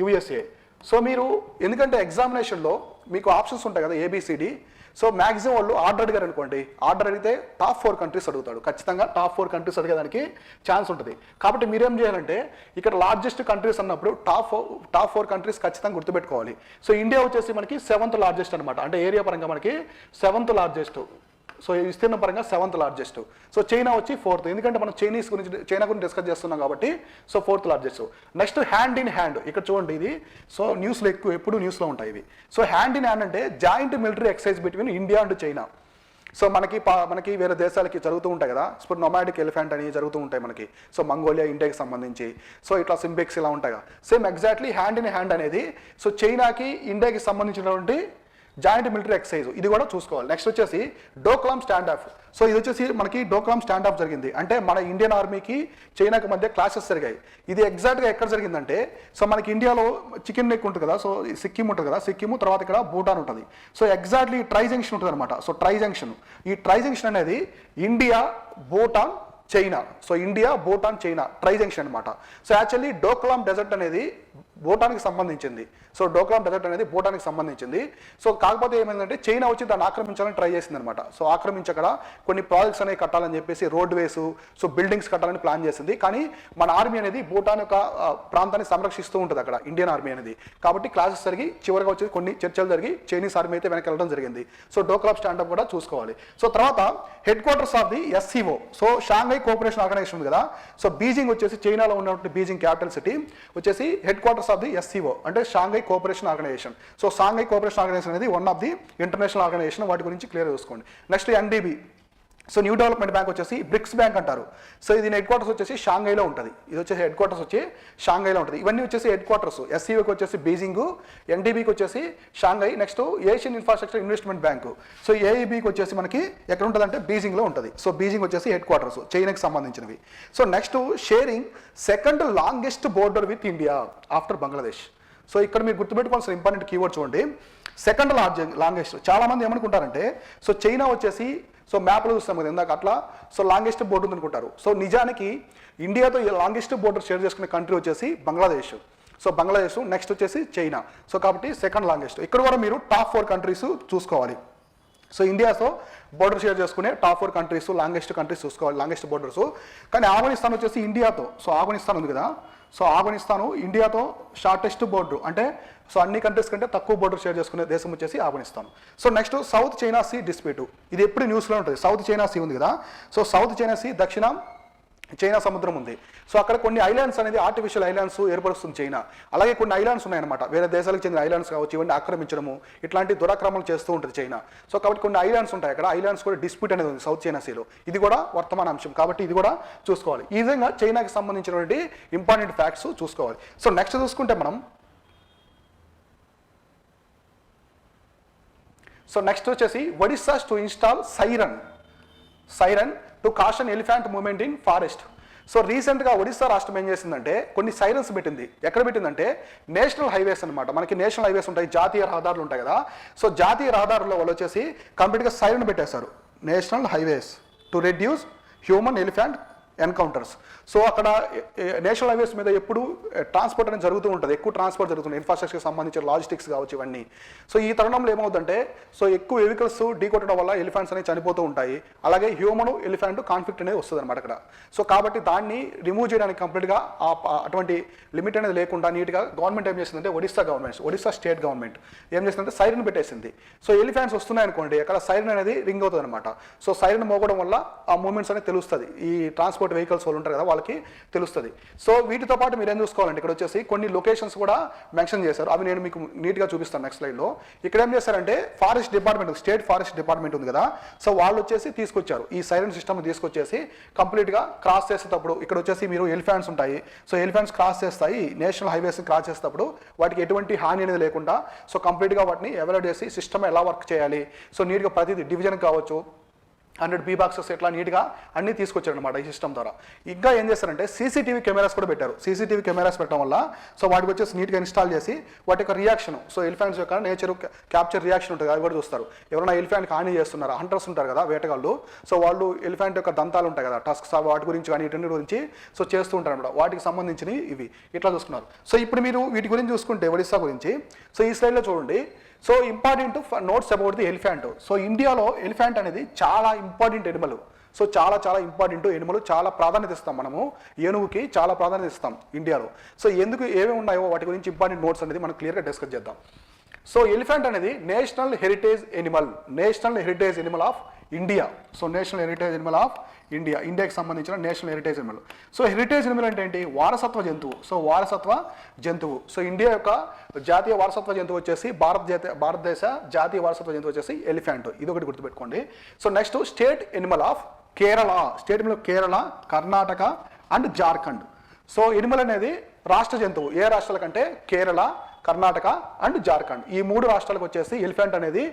యుఎస్ఏ. సో మీరు ఎందుకంటే ఎగ్జామినేషన్లో మీకు ఆప్షన్స్ ఉంటాయి కదా ఏబిసిడి. సో మ్యాక్సిమం వాళ్ళు ఆర్డర్ అడిగారు అనుకోండి, ఆర్డర్ అడిగితే టాప్ 4 కంట్రీస్ అడుగుతాడు, ఖచ్చితంగా టాప్ 4 కంట్రీస్ అడిగేదానికి ఛాన్స్ ఉంటుంది. కాబట్టి మీరేం చేయాలంటే ఇక్కడ లార్జెస్ట్ కంట్రీస్ అన్నప్పుడు టాప్ 4 కంట్రీస్ ఖచ్చితంగా గుర్తుపెట్టుకోవాలి. సో ఇండియా వచ్చేసి మనకి 7th లార్జెస్ట్ అనమాట, అంటే ఏరియా పరంగా మనకి 7th లార్జెస్ట్. సో ఈ విస్తీర్ణ పరంగా 7th లార్జెస్ట్. సో చైనా వచ్చి 4th, ఎందుకంటే మనం చైనా గురించి డిస్కస్ చేస్తున్నాం కాబట్టి. So 4th largest. Next hand in hand. ఇక్కడ చూడండి ఇది సో న్యూస్లో ఎప్పుడు న్యూస్లో ఉంటాయి ఇవి. సో హ్యాండ్ ఇన్ హ్యాండ్ అంటే joint military exercise between India and China. So మనకి వేరే దేశాలకి జరుగుతూ ఉంటాయి కదా, ఇప్పుడు నొమాడిక్ ఎలిఫెంట్ అని జరుగుతూ ఉంటాయి మనకి. సో మంగోలియా, ఇండియాకి సంబంధించి. సో ఇట్లా సింబెక్స్ ఇలా ఉంటాయి కదా, same exactly hand in hand అనేది సో చైనాకి ఇండియాకి సంబంధించినటువంటి జాయింట్ మిలిటరీ ఎక్సైజ్. ఇది కూడా చూసుకోవాలి. నెక్స్ట్ వచ్చేసి డోక్లాం స్టాండ్ ఆఫ్. సో ఇది వచ్చేసి మనకి డోక్లాం స్టాండ్ ఆఫ్ జరిగింది, అంటే మన ఇండియన్ ఆర్మీకి చైనాకి మధ్య క్లాషెస్ జరిగాయి. ఇది ఎగ్జాక్ట్గా ఎక్కడ జరిగిందంటే సో మనకి ఇండియాలో చికెన్ నెక్ ఉంటుంది కదా, సో సిక్కిం ఉంటుంది కదా, సిక్కిం తర్వాత ఇక్కడ భూటాన్ ఉంటుంది. సో ఎగ్జాక్ట్లీ ట్రై జంక్షన్ ఉంటుంది అనమాట. సో ఈ ట్రై జంక్షన్ అనేది India, Bhutan, China. So India, Bhutan, China tri junction అనమాట. సో యాక్చువల్లీ డోక్లాం డెజర్ట్ అనేది భూటాన్కి సంబంధించింది. సో డోక్లాం డెజర్ట్ అనేది భూటాన్కి సంబంధించింది. సో కాకపోతే ఏమైందంటే చైనా వచ్చి దాన్ని ఆక్రమించాలని ట్రై చేసింది అనమాట. సో ఆక్రమించి అక్కడ కొన్ని ప్రాజెక్ట్స్ అనేవి కట్టాలని చెప్పేసి రోడ్ వేస్, సో బిల్డింగ్స్ కట్టాలని ప్లాన్ చేసింది. కానీ మన ఆర్మీ అనేది భూటాన్ యొక్క ప్రాంతాన్ని సంరక్షిస్తూ ఉంటుంది అక్కడ, ఇండియన్ ఆర్మీ అనేది. కాబట్టి క్లాసెస్ జరిగి చివరిగా వచ్చి కొన్ని చర్చలు జరిగి చైనీస్ ఆర్మీ అయితే వెనక్కి వెళ్ళడం జరిగింది. సో డోక్లాం స్టాండప్ కూడా చూసుకోవాలి. సో తర్వాత headquarters of the SCO, so Shanghai cooperation organisation ఉంది కదా. సో బీజింగ్ వచ్చేసి చైనాలో ఉన్నటువంటి బీజింగ్ క్యాపిటల్ సిటీ వచ్చేసి headquarters of the SCO అంటే Shanghai cooperation organisation. So Shanghai cooperation organisation అనేది one of the international organisation. వాటి గురించి క్లియర్ చూసుకోండి. Next NDB, so new development bank వచ్చేసి బ్రిక్స్ బ్యాంక్ అంటారు. సో ఇది హెడ్ క్వార్టర్స్ వచ్చేసి షాంఘైలో ఉంటుంది. ఇది వచ్చేసి హెడ్ క్వార్టర్స్ వచ్చి షాంఘైలో ఉంటుంది. ఇవన్నీ వచ్చేసి హెడ్ క్వార్టర్స్. SCOకి వచ్చేసి బీజింగ్, NDBకి వచ్చేసి Shanghai. Next Asian infrastructure investment bank, so AIBకి వచ్చేసి మనకి ఎక్కడ ఉంటుంది అంటే బీజింగ్లో ఉంటుంది. సో బీజింగ్ వచ్చేసి హెడ్ క్వార్టర్స్ చైనాకి సంబంధించినవి. So next sharing second longest border with India after Bangladesh. So ఇక్కడ మీరు గుర్తుపెట్టుకోవాల్సిన ఇంపార్టెంట్ కీవర్డ్ చూడండి, సెకండ్ లాంగెస్ట్. చాలా మంది ఏమనుకుంటారంటే సో చైనా వచ్చేసి సో మ్యాప్లో చూస్తాం కదా ఇందాక అట్లా, సో లాంగెస్ట్ బోర్డర్ ఉంది అనుకుంటారు. సో నిజానికి ఇండియాతో లాంగెస్ట్ బోర్డర్ షేర్ చేసుకునే కంట్రీ వచ్చేసి బంగ్లాదేశ్. సో బంగ్లాదేశ్, నెక్స్ట్ వచ్చేసి చైనా. సో కాబట్టి సెకండ్ లాంగెస్ట్. ఇక్కడ కూడా మీరు టాప్ 4 కంట్రీస్ చూసుకోవాలి. సో ఇండియాతో బోర్డర్ షేర్ చేసుకునే టాప్ 4 కంట్రీస్, లాంగెస్ట్ కంట్రీస్ చూసుకోవాలి, లాంగెస్ట్ బోర్డర్స్. కానీ ఆఫ్ఘనిస్తాన్ వచ్చేసి ఇండియాతో, సో ఆఫ్ఘనిస్తాన్ ఉంది కదా, సో ఆఫ్ఘనిస్తాను ఇండియాతో షార్టెస్ట్ బోర్డర్, అంటే సో అన్ని కంట్రీస్ కంటే తక్కువ బోర్డర్ షేర్ చేసుకునే దేశం వచ్చేసి Afghanistan. So next south China see dispute. ఇది ఎప్పుడు న్యూస్లో ఉంటుంది. సౌత్ చైనా సీ ఉంది కదా, సో సౌత్ చైనా సీ దక్షిణ చైనా సముద్రం ఉంది. సో అక్కడ కొన్ని ఐలాండ్స్ అనేది ఆర్టిఫిషియల్ ఐలాండ్స్ ఏర్పరుస్తుంది చైనా. అలాగే కొన్ని ఐలాండ్స్ ఉన్నాయన్నమాట, వేరే దేశాలకు చెందిన ఐలాండ్స్ కావచ్చు, ఇవన్నీ ఆక్రమించడము ఇట్లాంటి దురాక్రమణలు చేస్తూ ఉంటుంది చైనా. సో కాబట్టి కొన్ని ఐలాండ్స్ ఉంటాయి అక్కడ, ఐలాండ్స్ కూడా డిస్ప్యూట్ అనేది ఉంది సౌత్ చైనా సీలో. ఇది కూడా వర్తమాన అంశం కాబట్టి ఇది కూడా చూసుకోవాలి. ఈ విధంగా చైనాకి సంబంధించినటువంటి ఇంపార్టెంట్ ఫ్యాక్ట్స్ చూసుకోవాలి. సో నెక్స్ట్ చూసుకుంటే మనం, సో నెక్స్ట్ వచ్చేసి Odisha's to install siren to caution elephant movement in forest. So రీసెంట్గా ఒడిస్సా రాష్ట్రం ఏం చేసిందంటే కొన్ని సైరన్స్ పెట్టింది. ఎక్కడ పెట్టిందంటే నేషనల్ హైవేస్ అనమాట. మనకి నేషనల్ హైవేస్ ఉంటాయి, జాతీయ రహదారులు ఉంటాయి కదా. సో జాతీయ రహదారుల్లో వాళ్ళు వచ్చేసి కంప్లీట్గా సైరన్ పెట్టేశారు. National highways to reduce human elephant encounters. So అక్కడ నేషనల్ హైవేస్ మీద ఎప్పుడు ట్రాన్స్పోర్ట్ అనేది జరుగుతూ ఉంటుంది, ఎక్కువ ట్రాన్స్పోర్ట్ జరుగుతుంది, ఇన్ఫ్రాస్ట్రక్చర్ సంబంధించిన లాజిస్టిక్స్ కావచ్చు ఇవన్నీ. సో ఈ తరుణంలో ఏమవుతుందంటే సో ఎక్కువ వెహికల్స్ ఢీకొట్టడం వల్ల ఎలిఫెంట్స్ అనేవి చనిపోతూ ఉంటాయి. అలాగే హ్యూమన్ ఎలిఫెంట్ కాన్ఫ్లిక్ట్ అనేది వస్తుంది అనమాట అక్కడ. సో కాబట్టి దాన్ని రిమూవ్ చేయడానికి కంప్లీట్గా అటువంటి లిమిట్ అనేది లేకుండా నీట్గా గవర్నమెంట్ ఏం చేసిందంటే ఒడిస్సా స్టేట్ గవర్నమెంట్ ఏం చేసిందంటే సైరన్ పెట్టేసింది. సో ఎలిఫెంట్స్ వస్తున్నాయి అనుకోండి, అక్కడ సైరన్ అనేది రింగ్ అవుతుంది అనమాట. సో సైరన్ మోగడం వల్ల ఆ మూమెంట్స్ అనేది తెలుస్తుంది, ఈ ట్రాన్స్పోర్ట్ వెహికల్స్ వాళ్ళు ఉంటారు కదా వాళ్ళకి తెలుస్తుంది. సో వీటితో పాటు మీరు ఏం చూసుకోవాలంటే ఇక్కడ వచ్చేసి కొన్ని లొకేషన్స్ కూడా మెన్షన్ చేశారు. అవి నేను మీకు నీట్గా చూపిస్తాను నెక్స్ట్ స్లైడ్లో. ఇక్కడ ఏం చేశారంటే forest department, state forest department ఉంది కదా, సో వాళ్ళు వచ్చేసి తీసుకొచ్చారు ఈ సైరన్ సిస్టమ్ తీసుకొచ్చేసి కంప్లీట్గా క్రాస్ చేసేటప్పుడు ఇక్కడ వచ్చేసి మీరు ఎలిఫెంట్స్ ఉంటాయి. సో ఎలిఫెంట్స్ క్రాస్ చేస్తాయి నేషనల్ హైవేస్ క్రాస్ చేసేటప్పుడు, వాటికి ఎటువంటి హాని అనేది లేకుండా సో కంప్లీట్గా వాటిని ఎవాల్యుయేట్ చేసి సిస్టమ్ ఎలా వర్క్ చేయాలి, సో నీట్గా ప్రతిదీ డివిజన్ కావచ్చు 100 బీ బాక్సెస్ ఇట్లా నీట్గా అన్నీ తీసుకొచ్చారు అనమాట ఈ సిస్టమ్ ద్వారా. ఇంకా ఏం చేస్తారంటే సీసీటీవీ కెమెరాస్ కూడా పెట్టారు. సీసీటీవీ కెమెరాస్ పెట్టడం వల్ల సో వాటికి వచ్చేసి నీట్గా ఇన్స్టాల్ చేసి వాటి యొక్క రియాక్షన్, సో ఎలిఫెంట్స్ యొక్క నేచర్ క్యాప్చర్ రియాక్షన్ ఉంటుంది అది కూడా చూస్తారు. ఎవరైనా ఎలిఫెంట్కి హాని చేస్తున్నారా, హంటర్స్ ఉంటారు కదా వేటగాళ్ళు, సో వాళ్ళు ఎలిఫెంట్ యొక్క దంతాలు ఉంటాయి కదా టస్క్స్, వాటి గురించి కానీ వీటి గురించి సో చేస్తూ ఉంటారు అనమాట. వాటికి సంబంధించినవి ఇవి ఇట్లా చూస్తున్నారు. సో ఇప్పుడు మీరు వీటి గురించి చూసుకుంటే ఒడిస్సా గురించి, సో ఈ స్లైడ్లో చూడండి. So important notes about the elephant. So ఇండియాలో ఎలిఫెంట్ అనేది చాలా ఇంపార్టెంట్ ఎనిమల్. సో చాలా ఇంపార్టెంట్ ఎనిమల్, చాలా ప్రాధాన్యత ఇస్తాం మనము, ఏనుగుకి చాలా ప్రాధాన్యత ఇస్తాం ఇండియాలో. సో ఎందుకు ఏమేమి ఉన్నాయో వాటి గురించి ఇంపార్టెంట్ నోట్స్ అనేది మనం క్లియర్గా డిస్కస్ చేద్దాం. సో ఎలిఫెంట్ అనేది national heritage Animal of India. So national heritage Animal of India, ఇండియాకి సంబంధించిన national heritage Animal. So heritage Animal అంటే ఏంటి? వారసత్వ జంతువు. సో వారసత్వ జంతువు. సో ఇండియా యొక్క జాతీయ వారసత్వ జంతువు వచ్చేసి భారతదేశ జాతీయ వారసత్వ జంతువు వచ్చేసి ఎలిఫెంట్. ఇది ఒకటి గుర్తుపెట్టుకోండి. So next state Animal of Kerala. State Animal Kerala, Karnataka and Jharkhand. So Animal అనేది రాష్ట్ర జంతువు. ఏ రాష్ట్రాల కంటే? కేరళ, కర్ణాటక అండ్ జార్ఖండ్. ఈ 3 రాష్ట్రాలకు వచ్చేసి ఎలిఫెంట్ అనేది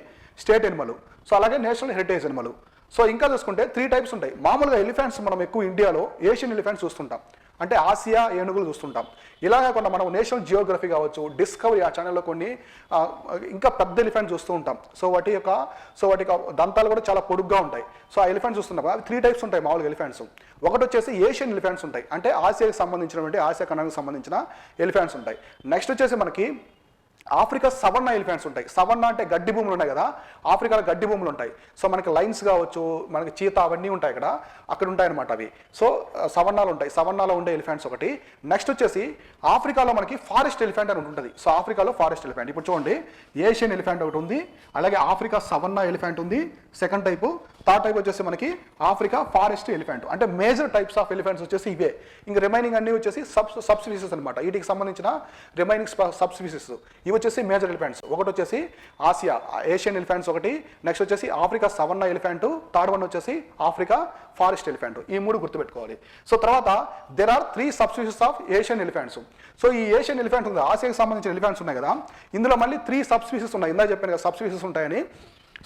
స్టేట్ ఎనిమల్. సో అలాగే నేషనల్ హెరిటేజ్ ఎనిమల్. సో ఇంకా చూసుకుంటే 3 టైప్స్ ఉంటాయి. మామూలుగా ఎలిఫెంట్స్ మనం ఎక్కువ ఇండియాలో ఏషియన్ ఎలిఫెంట్స్ చూస్తుంటాం. అంటే ఆసియా ఏనుగులు చూస్తుంటాం. ఇలా కాకుండా మనం నేషనల్ జియోగ్రఫీ కావచ్చు, డిస్కవరీ ఆ ఛానల్లో కొన్ని ఇంకా పెద్ద ఎలిఫెంట్ చూస్తూ ఉంటాం. సో వాటి యొక్క దంతాలు కూడా చాలా పొడుగ్గా ఉంటాయి. సో ఆ ఎలిఫెంట్స్ చూస్తున్నాం. అవి 3 టైప్స్ ఉంటాయి మామూలుగా ఎలిఫెంట్స్. ఒకటి వచ్చేసి ఏషియన్ ఎలిఫెంట్స్ ఉంటాయి, అంటే ఆసియాకి సంబంధించినటువంటి ఆసియా ఖండానికి సంబంధించిన ఎలిఫెంట్స్ ఉంటాయి. నెక్స్ట్ వచ్చేసి మనకి ఆఫ్రికా సవర్ణ ఎలిఫెంట్స్ ఉంటాయి. సవర్ణ అంటే గడ్డి భూములు ఉన్నాయి కదా, ఆఫ్రికాలో గడ్డి భూములు ఉంటాయి. సో మనకి లైన్స్ కావచ్చు, మనకి చీతా అవన్నీ ఉంటాయి అక్కడ ఉంటాయి అనమాట అవి. సో సవర్ణాలు ఉంటాయి, సవర్ణాలో ఉండే ఎలిఫెంట్స్ ఒకటి. నెక్స్ట్ వచ్చేసి ఆఫ్రికాలో మనకి ఫారెస్ట్ ఎలిఫెంట్ అని ఉంటుంది. సో ఆఫ్రికాలో ఫారెస్ట్ ఎలిఫెంట్. ఇప్పుడు చూడండి, ఏషియన్ ఎలిఫెంట్ ఒకటి ఉంది, అలాగే ఆఫ్రికా సవర్ణ ఎలిఫెంట్ ఉంది సెకండ్ టైపు. థర్డ్ టైప్ వచ్చేసి మనకి ఆఫ్రికా ఫారెస్ట్ ఎలిఫెంట్. అంటే మేజర్ టైప్స్ ఆఫ్ ఎలిఫెంట్స్ వచ్చేసి ఇవే. ఇంకా రిమైనింగ్ అన్ని వచ్చేసి సబ్ స్పీసీస్ అనమాట. వీటికి సంబంధించిన రిమైనింగ్ సబ్ స్పీసీస్ ఇవి వచ్చేసి మేజర్ ఎలిఫెంట్స్. ఒకటి వచ్చేసి ఏషియన్ ఎలిఫెంట్స్ ఒకటి, నెక్స్ట్ వచ్చేసి Africa savanna elephant, third one వచ్చేసి ఆఫ్రికా ఫారెస్ట్ ఎలిఫెంట్. ఈ 3 గుర్తుపెట్టుకోవాలి. సో తర్వాత there are 3 sub species of Asian elephants. So ఈ ఏషియన్ ఎలిఫెంట్ ఉంది, ఆసియాకి సంబంధించిన ఎలిఫెంట్స్ ఉన్నాయి కదా, ఇందులో మళ్ళీ 3 సబ్ స్పీసీస్ ఉన్నాయి. ఇందా చెప్పాను కదా సబ్ స్పీసీస్ ఉంటాయని.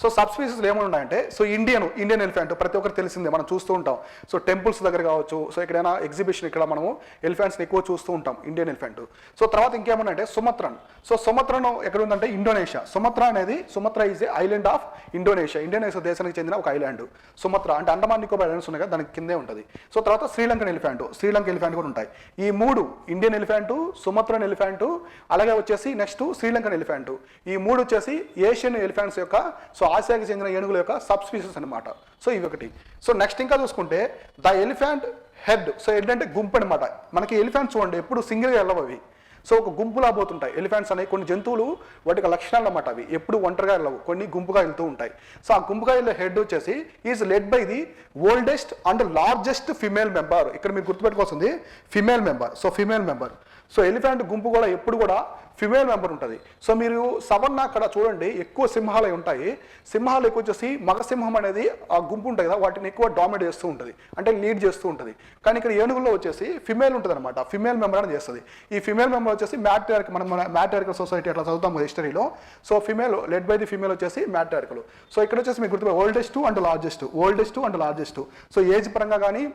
సో సబ్ స్పీసీస్లు ఏమైనా ఉన్నాయంటే, సో ఇండియన్ ఎలిఫెంట్ ప్రతి ఒక్కరు తెలిసిందే, మనం చూస్తూ ఉంటాం. సో టెంపుల్స్ దగ్గర కావచ్చు, సో ఎక్కడైనా ఎగ్జిబిషన్ ఇక్కడ మనము ఎలిఫెంట్స్ని ఎక్కువ చూస్తూ ఉంటాం, ఇండియన్ ఎలిఫెంట్. సో తర్వాత ఇంకేమన్నాయంటే సుమత్రన్. సో సుమత్రన్ ఎక్కడ ఉందంటే Indonesia. Sumatra is a island of Indonesia దేశానికి చెందిన ఒక ఐలాండ్ సుమత్రా. అంటే అండమాన్ నికోబార్ ఐలాండ్స్ ఉన్నాయి కదా, దానికి కిందే ఉంటుంది. సో తర్వాత శ్రీలంక ఎలిఫెంట్ కూడా ఉంటాయి. ఈ 3 ఇండియన్ ఎలిఫెంట్, సుమత్రన్ ఎలిఫెంట్, అలాగే వచ్చేసి నెక్స్ట్ శ్రీలంకన్ ఎలిఫెంట్. ఈ 3 వచ్చేసి ఏషియన్ ఎలిఫెంట్స్ యొక్క, సో ఆసియాకి చెందిన ఏనుగుల యొక్క సబ్ స్పీసీస్ అనమాట. సో ఇవి ఒకటి. సో నెక్స్ట్ ఇంకా చూసుకుంటే ద ఎలిఫెంట్ హెడ్. సో ఏంటంటే గుంపు అనమాట. మనకి ఎలిఫెంట్స్ చూడండి ఎప్పుడు సింగిల్గా వెళ్ళవు అవి. సో ఒక గుంపులా పోతుంటాయి ఎలిఫెంట్స్ అనేవి. కొన్ని జంతువులు వాటికి లక్షణాలు అన్నమాట, అవి ఎప్పుడు ఒంటరిగా వెళ్ళవు, కొన్ని గుంపుగా వెళ్తూ ఉంటాయి. సో ఆ గుంపుగా వెళ్ళే హెడ్ వచ్చేసి is led by the oldest and largest female member. ఇక్కడ మీరు గుర్తుపెట్టుకోవాల్సింది ఫిమేల్ మెంబర్. సో ఎలిఫెంట్ గుంపు కూడా ఎప్పుడు కూడా ఫిమేల్ మెంబర్ ఉంటుంది. సో మీరు సవర్ణ అక్కడ చూడండి ఎక్కువ సింహాలు ఉంటాయి. సింహాలు ఎక్కువ వచ్చేసి మగ సింహం అనేది ఆ గుంపు ఉంటుంది కదా, వాటిని ఎక్కువ డామినేట్ చేస్తూ ఉంటుంది, అంటే లీడ్ చేస్తూ ఉంటుంది. కానీ ఇక్కడ ఏనుగుల్లో వచ్చేసి ఫిమేల్ ఉంటుంది అనమాట, ఫిమేల్ మెంబర్ అని చేస్తుంది. ఈ ఫిమేల్ మెంబర్ వచ్చేసి మ్యాట్రియార్కల్ సొసైటీ అట్లా చదువుతాం హిస్టరీలో. So female lead by the female వచ్చేసి మ్యాట్రియార్కల్. సో ఇక్కడ వచ్చేసి మీకు గుర్తు oldest and largest. So age పరంగా కానీ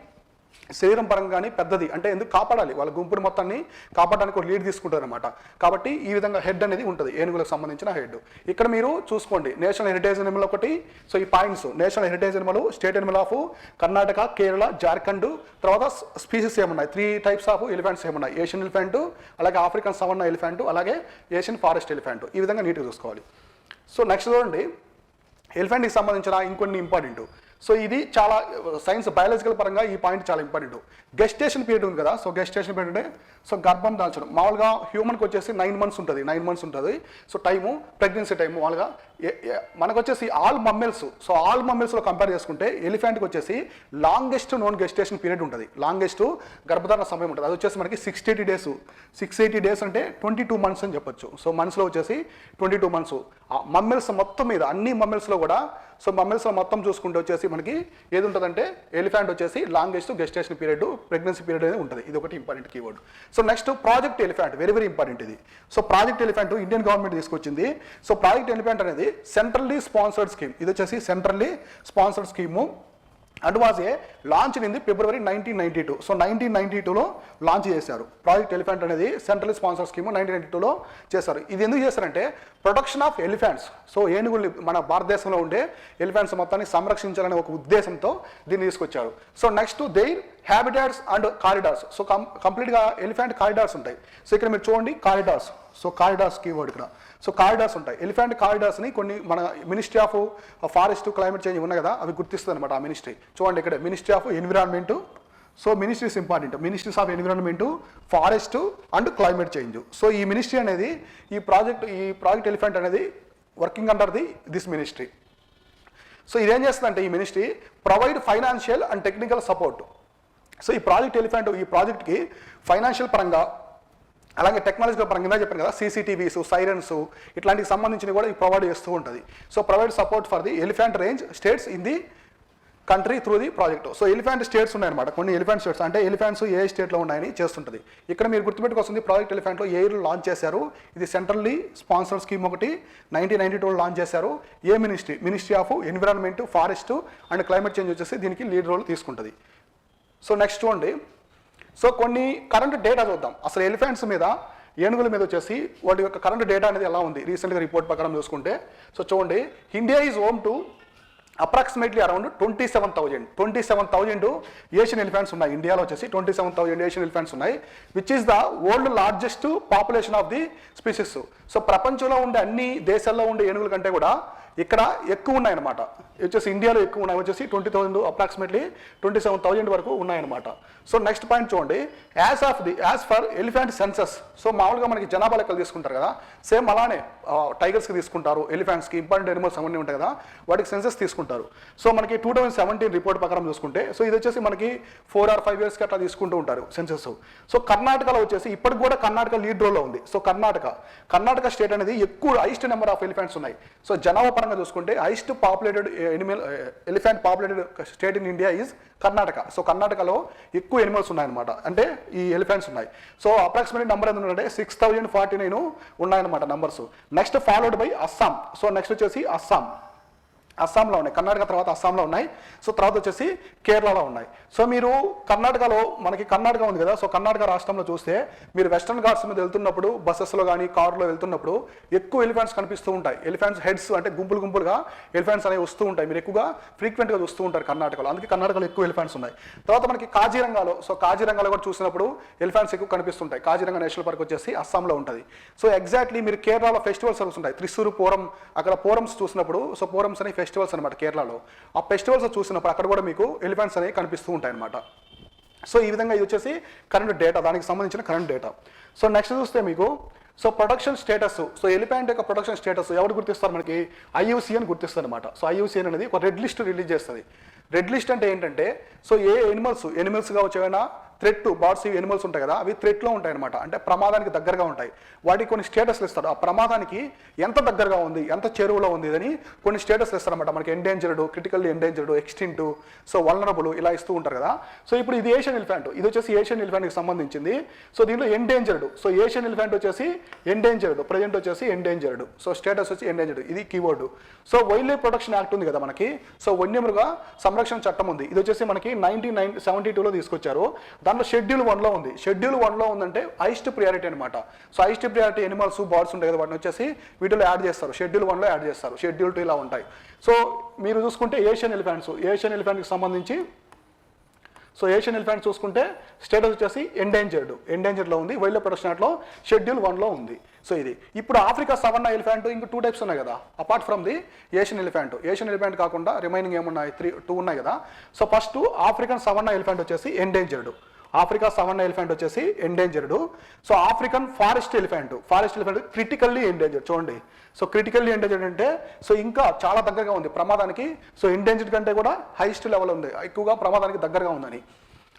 శరీరం పరంగా కానీ పెద్దది, అంటే ఎందుకు కాపాడాలి, వాళ్ళ గుంపుని మొత్తాన్ని కాపాడడానికి ఒక లీడ్ తీసుకుంటారు అనమాట. కాబట్టి ఈ విధంగా హెడ్ అనేది ఉంటుంది, ఏనుగులకు సంబంధించిన హెడ్. ఇక్కడ మీరు చూసుకోండి నేషనల్ హెరిటేజ్ ఎనిమల్ ఒకటి. సో ఈ points national heritage Animal, state Animal of Karnataka, Kerala, Jharkhand. తర్వాత స్పీసీస్ ఏమున్నాయి, 3 టైప్స్ ఆఫ్ ఎలిఫెంట్స్ ఏమున్నాయి, ఏషియన్ ఎలిఫెంట్, అలాగే ఆఫ్రికన్ సవర్ణ ఎలిఫెంట్, అలాగే ఏషియన్ ఫారెస్ట్ ఎలిఫెంట్. ఈ విధంగా నీట్గా చూసుకోవాలి. సో నెక్స్ట్ చూడండి ఎలిఫెంట్కి సంబంధించిన ఇంకొన్ని ఇంపార్టెంట్. సో ఇది చాలా సైన్స్ బయాలజికల్ పరంగా ఈ పాయింట్ చాలా ఇంపార్టెంట్. గెస్టేషన్ పీరియడ్ ఉంది కదా, సో గెస్టేషన్ పీరియడ్ అంటే సో గర్భం దాల్చడం. మామూలుగా హ్యూమన్కి వచ్చేసి 9 months ఉంటుంది. సో టైము ప్రెగ్నెన్సీ టైము మామూలుగా మనకు వచ్చేసి ఆల్ మమ్మల్స్లో కంపేర్ చేసుకుంటే ఎలిఫెంట్కి వచ్చేసి లాంగెస్ట్ నోన్ గెస్టేషన్ పీరియడ్ ఉంటుంది, లాంగెస్ట్ గర్భధారణ సమయం ఉంటుంది. అది వచ్చేసి మనకి 680 days అంటే 22 months అని చెప్పొచ్చు. సో మంత్స్లో వచ్చేసి 22 months. మమ్మల్స్ మొత్తం మీద అన్ని మమ్మల్స్లో కూడా, సో మమ్మల్స్లో మొత్తం చూసుకుంటే వచ్చేసి మనకి ఏది ఉంటుందంటే ఎలిఫెంట్ వచ్చేసి longest gestation period, pregnancy period అనేది ఉంటుంది. ఇది ఒకటి important keyword. So next project elephant, very important ఇది. So project elephant Indian government తీసుకొచ్చింది. సో ప్రాజెక్ట్ ఎలిఫెంట్ అనేది సెంట్రల్లీ స్పాన్సర్డ్ స్కీమ్. ఇది వచ్చేసి centrally sponsored scheme and was a launch in the February 1992. So 1992లో లాంచ్ చేశారు project elephant అనేది. Central sponsor scheme 1992లో చేశారు. ఇది ఎందుకు చేశారంటే ప్రొటెక్షన్ ఆఫ్ ఎలిఫెంట్స్. సో ఏనుగుల్ని మన భారతదేశంలో ఉండే ఎలిఫెంట్స్ మొత్తాన్ని సంరక్షించాలనే ఒక ఉద్దేశంతో దీన్ని తీసుకొచ్చారు. So next their habitats and corridors. So కంప్లీట్గా ఎలిఫెంట్ కారిడార్స్ ఉంటాయి. సో ఇక్కడ మీరు చూడండి కారిడార్స్. సో కారిడార్స్ కీవర్డ్ ఇక్కడ. సో కారిడార్స్ ఉంటాయి. ఎలిఫెంట్ కారిడార్స్ని కొన్ని మన ministry of forest climate change ఉన్నాయి కదా, అవి గుర్తిస్తుంది అనమాట ఆ మినిస్ట్రీ. చూడండి ఇక్కడ ministry of environment. So ministries important, ministries of environment, forest and climate change. So ఈ మినిస్ట్రీ అనేది ఈ ప్రాజెక్ట్ ఎలిఫెంట్ అనేది working under this ministry. So ఇదేం చేస్తుందంటే ఈ ministry provide financial and technical support. So ఈ ప్రాజెక్ట్ ఎలిఫెంట్ ఈ ప్రాజెక్ట్కి ఫైనాన్షియల్ పరంగా అలాగే టెక్నాలజికల్ పరంగా చెప్పాను కదా, CCTVs, సైరన్స్ ఇట్లాంటికి సంబంధించినవి కూడా ప్రొవైడ్ చేస్తూ ఉంటుంది. So provide support for the elephant range states in the country through the project. So elephant states ఉన్నాయన్నమాట, కొన్ని ఎలిఫెంట్ స్టేట్స్ అంటే ఎలిఫెంట్స్ ఏ స్టేట్లో ఉన్నాయని చేస్తుంటుంది. ఇక్కడ మీరు గుర్తుపెట్టుకొస్తుంది ప్రాజెక్ట్ ఎలిఫెంట్లో ఏ ఇయర్లో లాంచ్ చేశారు. ఇది సెంట్రల్లీ స్పాన్సర్ స్కీమ్ ఒకటి 1992లో లాంచ్ చేశారు. A ministry of environment, forest and climate change వచ్చేసి దీనికి లీడ్ రోల్ తీసుకుంటుంది. సో నెక్స్ట్ చూడండి సో కొన్ని కరెంట్ డేటా చూద్దాం. అసలు ఎలిఫెంట్స్ మీద, ఏనుగుల మీద వచ్చేసి వాటి యొక్క కరెంట్ డేటా అనేది ఎలా ఉంది రీసెంట్గా రిపోర్ట్ ప్రకారం చూసుకుంటే. సో చూడండి, India is home to approximately around 27,000 Asian elephants ఉన్నాయి. ఇండియాలో వచ్చేసి 27,000 ఏషియన్ ఎలిఫెంట్స్ ఉన్నాయి, which is the world largest population of the species. So ప్రపంచంలో ఉండే అన్ని దేశాల్లో ఉండే ఏనుగుల కంటే కూడా ఇక్కడ ఎక్కువ ఉన్నాయన్నమాట. వచ్చేసి ఇండియాలో ఎక్కువ ఉన్నాయి, వచ్చేసి 20,000 అప్రాక్సిమేట్లీ 27,000 వరకు ఉన్నాయన్నమాట. సో నెక్స్ట్ పాయింట్ చూడండి, as for elephant census. So మామూలుగా మనకి జనాభా లెక్కలు తీసుకుంటారు కదా, సేమ్ అలానే టైగర్స్కి తీసుకుంటారు, ఎలిఫెంట్స్కి, ఇంపార్టెంట్ ఎనిమల్స్ అవన్నీ ఉంటాయి కదా, వాటికి సెన్సస్ తీసుకుంటారు. సో మనకి 2017 రిపోర్ట్ ప్రకారం చూసుకుంటే, సో ఇది వచ్చేసి మనకి 4 or 5 yearsకి అట్లా తీసుకుంటూ ఉంటారు సెన్సస్. సో కర్ణాటకలో వచ్చేసి ఇప్పటికి కూడా కర్ణాటక లీడ్ రోల్లో ఉంది. సో కర్ణాటక స్టేట్ అనేది ఎక్కువ హైయెస్ట్ నెంబర్ ఆఫ్ ఎలిఫెంట్స్ ఉన్నాయి. సో జనాభా పరంగా చూసుకుంటే highest populated elephant populated state in India is Karnataka. So కర్ణాటకలో ఎక్కువ ఎనిమల్స్ ఉన్నాయన్నమాట, అంటే ఈ ఎలిఫెంట్స్ ఉన్నాయి. సో అప్రాక్సిమేట్లీ నెంబర్ ఎంత ఉందంటే 6,049 ఉన్నాయన్నమాట numbers. Next followed by Assam. So next వచ్చేసి అస్సాంలో ఉన్నాయి, కర్ణాటక తర్వాత అస్సాంలో ఉన్నాయి. సో తర్వాత వచ్చేసి కేరళలో ఉన్నాయి. సో మీరు కర్ణాటకలో, మనకి కర్ణాటక ఉంది కదా, సో కర్ణాటక రాష్ట్రంలో చూస్తే మీరు వెస్టర్న్ ఘాట్స్ మీద వెళ్తున్నప్పుడు, బస్సెస్లో కానీ కారులో వెళ్తున్నప్పుడు ఎక్కువ ఎలిఫెంట్స్ కనిపిస్తూ ఉంటాయి. ఎలిఫెంట్స్ హెడ్స్ అంటే గుంపులుగా ఎలిఫెంట్స్ అనేవి వస్తూ ఉంటాయి. మీరు ఎక్కువగా ఫ్రీక్వెంట్గా చూస్తూ ఉంటారు కర్ణాటకలో, అందుకే కర్ణాటకలో ఎక్కువ ఎలిఫెంట్స్ ఉన్నాయి. తర్వాత మనకి కాజీరంగాలో కూడా చూసినప్పుడు ఎలిఫెంట్స్ ఎక్కువ కనిపిస్తుంటాయి. కాజీరంగా నేషనల్ పార్క్ వచ్చేసి అస్సాంలో ఉంటుంది. సో ఎగ్జాక్ట్లీ మీరు కేరళలో ఫెస్టివల్స్ ఉంటాయి, త్రిశూర్ పూరం, అక్కడ పూరమ్స్ చూసినప్పుడు, సో పూరమ్స్ అనే ఫెస్టివల్స్ అనమాట కేరళలో. ఆ ఫెస్టివల్స్ చూసినప్పుడు అక్కడ కూడా మీకు ఎలిఫెంట్స్ అనేవి కనిపిస్తూ ఉంటాయి అనమాట. సో ఈ విధంగా ఇది వచ్చేసి కరెంట్ డేటా, దానికి సంబంధించిన కరెంట్ డేటా. సో నెక్స్ట్ చూస్తే మీకు so production status. So elephant యొక్క ప్రొడక్షన్ స్టేటస్ ఎవరు గుర్తిస్తారు? మనకి IUCN అని గుర్తిస్తారు అనమాట. సో IUCN అనేది ఒక రెడ్ లిస్ట్ రిలీజ్ చేస్తుంది. రెడ్ లిస్ట్ అంటే ఏంటంటే, సో ఏ ఎనిమల్స్ కావచ్చు, ఏమైనా థ్రెట్ బర్డ్స్, ఎనిమల్స్ ఉంటాయి కదా, అవి థ్రెట్లో ఉంటాయి అనమాట, అంటే ప్రమాదానికి దగ్గరగా ఉంటాయి. వాటికి కొన్ని స్టేటస్లు ఇస్తారు. ఆ ప్రమాదానికి ఎంత దగ్గరగా ఉంది, ఎంత చెరువులో ఉంది అని కొన్ని స్టేటస్లు ఇస్తారనమాట. మనకి endangered, critically endangered, extinct, so vulnerable ఇలా ఇస్తూ ఉంటారు కదా. సో ఇప్పుడు ఇది ఏషియన్ ఎలిఫెంట్, ఇది వచ్చేసి ఏషియన్ ఎలిఫెంట్కి సంబంధించింది. సో దీంట్లో ఎండేంజర్డ్, సో ఏషియన్ ఎలిఫెంట్ వచ్చేసి ఎండేంజర్డ్, ప్రజెంట్ వచ్చేసి ఎండేంజర్డ్. సో స్టేటస్ వచ్చి ఎండేంజర్డ్, ఇది keyword. So wild life protection act ఉంది కదా మనకి, సో వన్యమృగ సంరక్షణ చట్టం ఉంది. ఇది వచ్చేసి మనకి 1972లో తీసుకొచ్చారు. దాంట్లో షెడ్యూల్ 1లో ఉంది. షెడ్యూల్ 1లో ఉందంటే హైయెస్ట్ ప్రియారిటీ అనమాట. So highest priority animals, birds ఉంటాయి కదా, వాటిని వచ్చేసి వీటిలో యాడ్ చేస్తారు, షెడ్యూల్ 1లో యాడ్ చేస్తారు, షెడ్యూల్ 2 ఇలా ఉంటాయి. సో మీరు చూసుకుంటే ఏషియన్ ఎలిఫెంట్కి సంబంధించి, సో ఏషియన్ ఎలిఫెంట్ చూసుకుంటే స్టేటస్ వచ్చేసి ఎండేంజర్డ్లో ఉంది. వైల్డ్ లైఫ్ ప్రొటెక్షన్ యాక్ట్లో షెడ్యూల్ 1లో ఉంది. సో ఇది ఇప్పుడు ఆఫ్రికా సవర్నా ఎలిఫెంట్ ఇంక 2 టైప్స్ ఉన్నాయి కదా, apart from the Asian elephant కాకుండా రిమైనింగ్ ఏమున్నాయి, 2 ఉన్నాయి కదా. సో ఫస్ట్ ఆఫ్రికన్ సవర్నా ఎలిఫెంట్ వచ్చేసి endangered. So African forest elephant critically endangered. చూడండి, సో క్రిటికల్లీ ఎండేంజర్డ్ అంటే సో ఇంకా చాలా దగ్గరగా ఉంది ప్రమాదానికి. సో ఎండేంజర్డ్ కంటే కూడా హైయెస్ట్ లెవెల్ ఉంది, ఎక్కువగా ప్రమాదానికి దగ్గరగా ఉందని.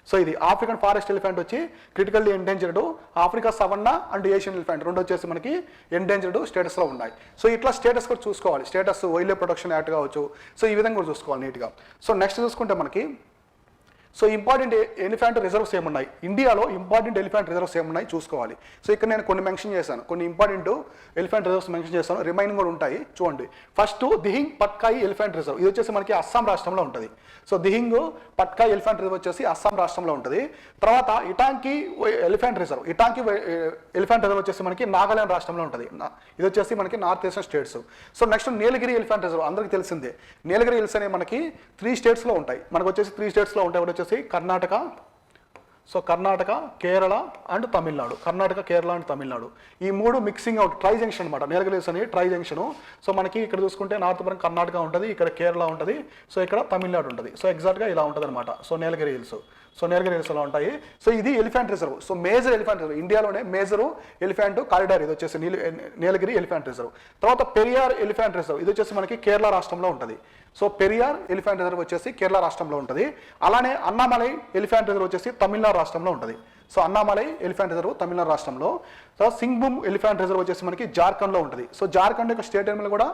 సో ఇది ఆఫ్రికన్ ఫారెస్ట్ ఎలిఫెంట్ వచ్చి critically endangered, Africa savanna and Asian elephant రెండు వచ్చేసి మనకి ఎండేంజర్డ్ స్టేటస్లో ఉన్నాయి. సో ఇట్లా స్టేటస్ కూడా చూసుకోవాలి, status wild life protection act కావచ్చు. సో ఈ విధంగా కూడా చూసుకోవాలి నీట్గా. సో నెక్స్ట్ చూసుకుంటే మనకి సో ఇంపార్టెంట్ ఎలిఫెంట్ రిజర్వ్స్ ఏమున్నాయి, ఇండియాలో ఇంపార్టెంట్ ఎలిఫెంట్ రిజర్వ్స్ ఏమున్నాయి చూసుకోవాలి. సో ఇక్కడ నేను కొన్ని మెన్షన్ చేశాను, కొన్ని ఇంపార్టెంట్ ఎలిఫెంట్ రిజర్వ్స్ మెన్షన్ చేస్తాను, రిమైనింగ్ కూడా ఉంటాయి చూడండి. ఫస్ట్ దిహింగ్ పట్కాయి ఎలిఫెంట్ రిజర్వ్, ఇది వచ్చేసి మనకి అస్సాం రాష్ట్రంలో ఉంటుంది. సో దిహింగ్ పట్కాయి ఎలిఫెంట్ రిజర్వ్ వచ్చేసి అస్సాం రాష్ట్రంలో ఉంటుంది. తర్వాత ఇటాంకి ఎలిఫెంట్ రిజర్వ్ వచ్చేసి మనకి నాగాలాండ్ రాష్ట్రంలో ఉంటుంది. ఇది వచ్చేసి మనకి north eastern states. So next Nilgiri elephant reserve అందరికీ తెలిసిందే. నీలగిరి హిల్స్ అనేవి మనకి 3 స్టేట్స్లో ఉంటాయి. మనకు వచ్చేసి 3 స్టేట్స్లో ఉంటాయి. ఒకటి వచ్చేసి కర్ణాటక, కేరళ అండ్ తమిళనాడు. ఈ 3 మిక్సింగ్ అవుట్ ట్రై జంక్షన్ అనమాట. నీలగిరి హిల్స్ అని ట్రై జంక్షన్. సో మనకి ఇక్కడ చూసుకుంటే నార్త్ పరంగా కర్ణాటక ఉంటుంది, ఇక్కడ కేరళ ఉంటుంది, సో ఇక్కడ తమిళనాడు ఉంటుంది. సో ఎగ్జాక్ట్గా ఇలా ఉంటుంది అనమాట. సో నీలగిరి హిల్స్లో ఉంటాయి. సో ఇది elephant reserve. So major elephant reserve, ఇండియాలోనే మేజర్ ఎలిఫెంట్ కారిడార్ ఇది వచ్చేసి నీలగిరి ఎలిఫెంట్ రిజర్వ్. తర్వాత పెరియార్ ఎలిఫెంట్ రిజర్వ్, ఇది వచ్చేసి మనకి కేరళ రాష్ట్రంలో ఉంటుంది. సో పెరియార్ ఎలిఫెంట్ రిజర్వ్ వచ్చేసి కేరళ రాష్ట్రంలో ఉంటుంది. అలానే అన్నామలై ఎలిఫెంట్ రిజర్వ్ వచ్చేసి తమిళనాడు రాష్ట్రంలో ఉంటుంది. So Annamalai elephant reserve Tamil Nadu రాష్ట్రంలో. సో సింగ్భూమ్ ఎలిఫెంట్ రిజర్వ్ వచ్చేసి మనకి జార్ఖండ్లో ఉంటుంది. సో జార్ఖండ్ యొక్క స్టేట్ ఎనిమల్ కూడా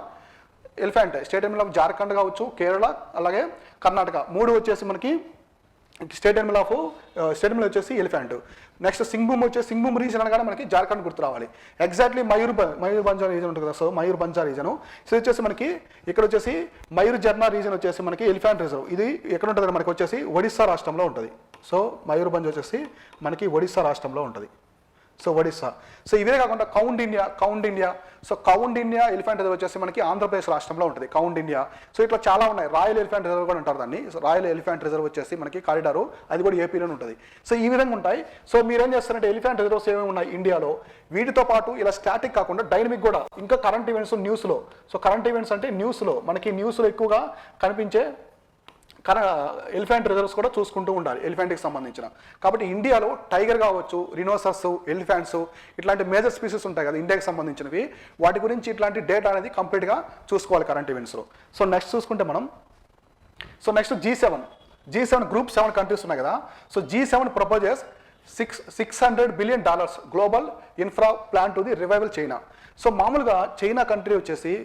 ఎలిఫెంట్, స్టేట్ ఎనిమల్ జార్ఖండ్ కావచ్చు, కేరళ అలాగే కర్ణాటక 3 వచ్చేసి మనకి స్టేట్ యానిమల్ వచ్చేసి ఎలిఫెంట్. నెక్స్ట్ సింగ్భూమ్ వచ్చేసి సింగ్భూమ్ రీజన్ అనగానే మనకి జార్ఖండ్ గుర్తు రావాలి. ఎగ్జాక్ట్లీ మయూర్భంజ రీజన్ ఉంటుంది కదా, సో మయూర్భంజ రీజన్. సో వచ్చేసి మనకి ఇక్కడ వచ్చేసి మయూర్జర్నా రీజన్ వచ్చేసి మనకి ఎలిఫెంట్ రిజర్వ్. ఇది ఎక్కడ ఉంటుంది మనకి వచ్చేసి ఒడిస్సా రాష్ట్రంలో ఉంటుంది. సో మయూర్భంజ్ వచ్చేసి మనకి ఒడిస్సా రాష్ట్రంలో ఉంటుంది. సో ఒడిస్సా. సో ఇవే కాకుండా కౌండ్ India. So కౌండ్ India elephant reserve వచ్చేసి మనకి ఆంధ్రప్రదేశ్ రాష్ట్రంలో ఉంటుంది కౌండ్ ఇండియా. సో ఇట్లా చాలా ఉన్నాయి. రాయల్ ఎలిఫెంట్ రిజర్వ్ కూడా అంటారు దాన్ని. రాయల్ ఎలిఫెంట్ రిజర్వ్ వచ్చేసి మనకి కారిడారు, అది కూడా ఏపీలోనే ఉంటుంది. సో ఈ విధంగా ఉంటాయి. సో మీరేం చేస్తారంటే ఎలిఫెంట్ రిజర్వ్స్ ఏమేమి ఉన్నాయి ఇండియాలో, వీటితో పాటు ఇలా స్టాటిక్ కాకుండా డైనమిక్ కూడా ఇంకా కరెంట్ ఈవెంట్స్ న్యూస్లో. సో కరెంట్ ఈవెంట్స్ అంటే న్యూస్లో మనకి న్యూస్లో ఎక్కువగా కనిపించే ఎలిఫెంట్ రిజర్వ్స్ కూడా చూసుకుంటూ ఉండాలి ఎలిఫెంట్కి సంబంధించిన. కాబట్టి ఇండియాలో టైగర్ కావచ్చు, రినోసర్స్, ఎలిఫెంట్స్ ఇట్లాంటి మేజర్ స్పీసెస్ ఉంటాయి కదా ఇండియాకి సంబంధించినవి, వాటి గురించి ఇట్లాంటి డేటా అనేది కంప్లీట్గా చూసుకోవాలి కరెంట్ ఈవెంట్స్లో. సో నెక్స్ట్ చూసుకుంటే మనం, so next G7 group 7 countries ఉన్నాయి కదా. So G7 proposes $600 billion global infra plan to the revival China. So మామూలుగా చైనా కంట్రీ వచ్చేసి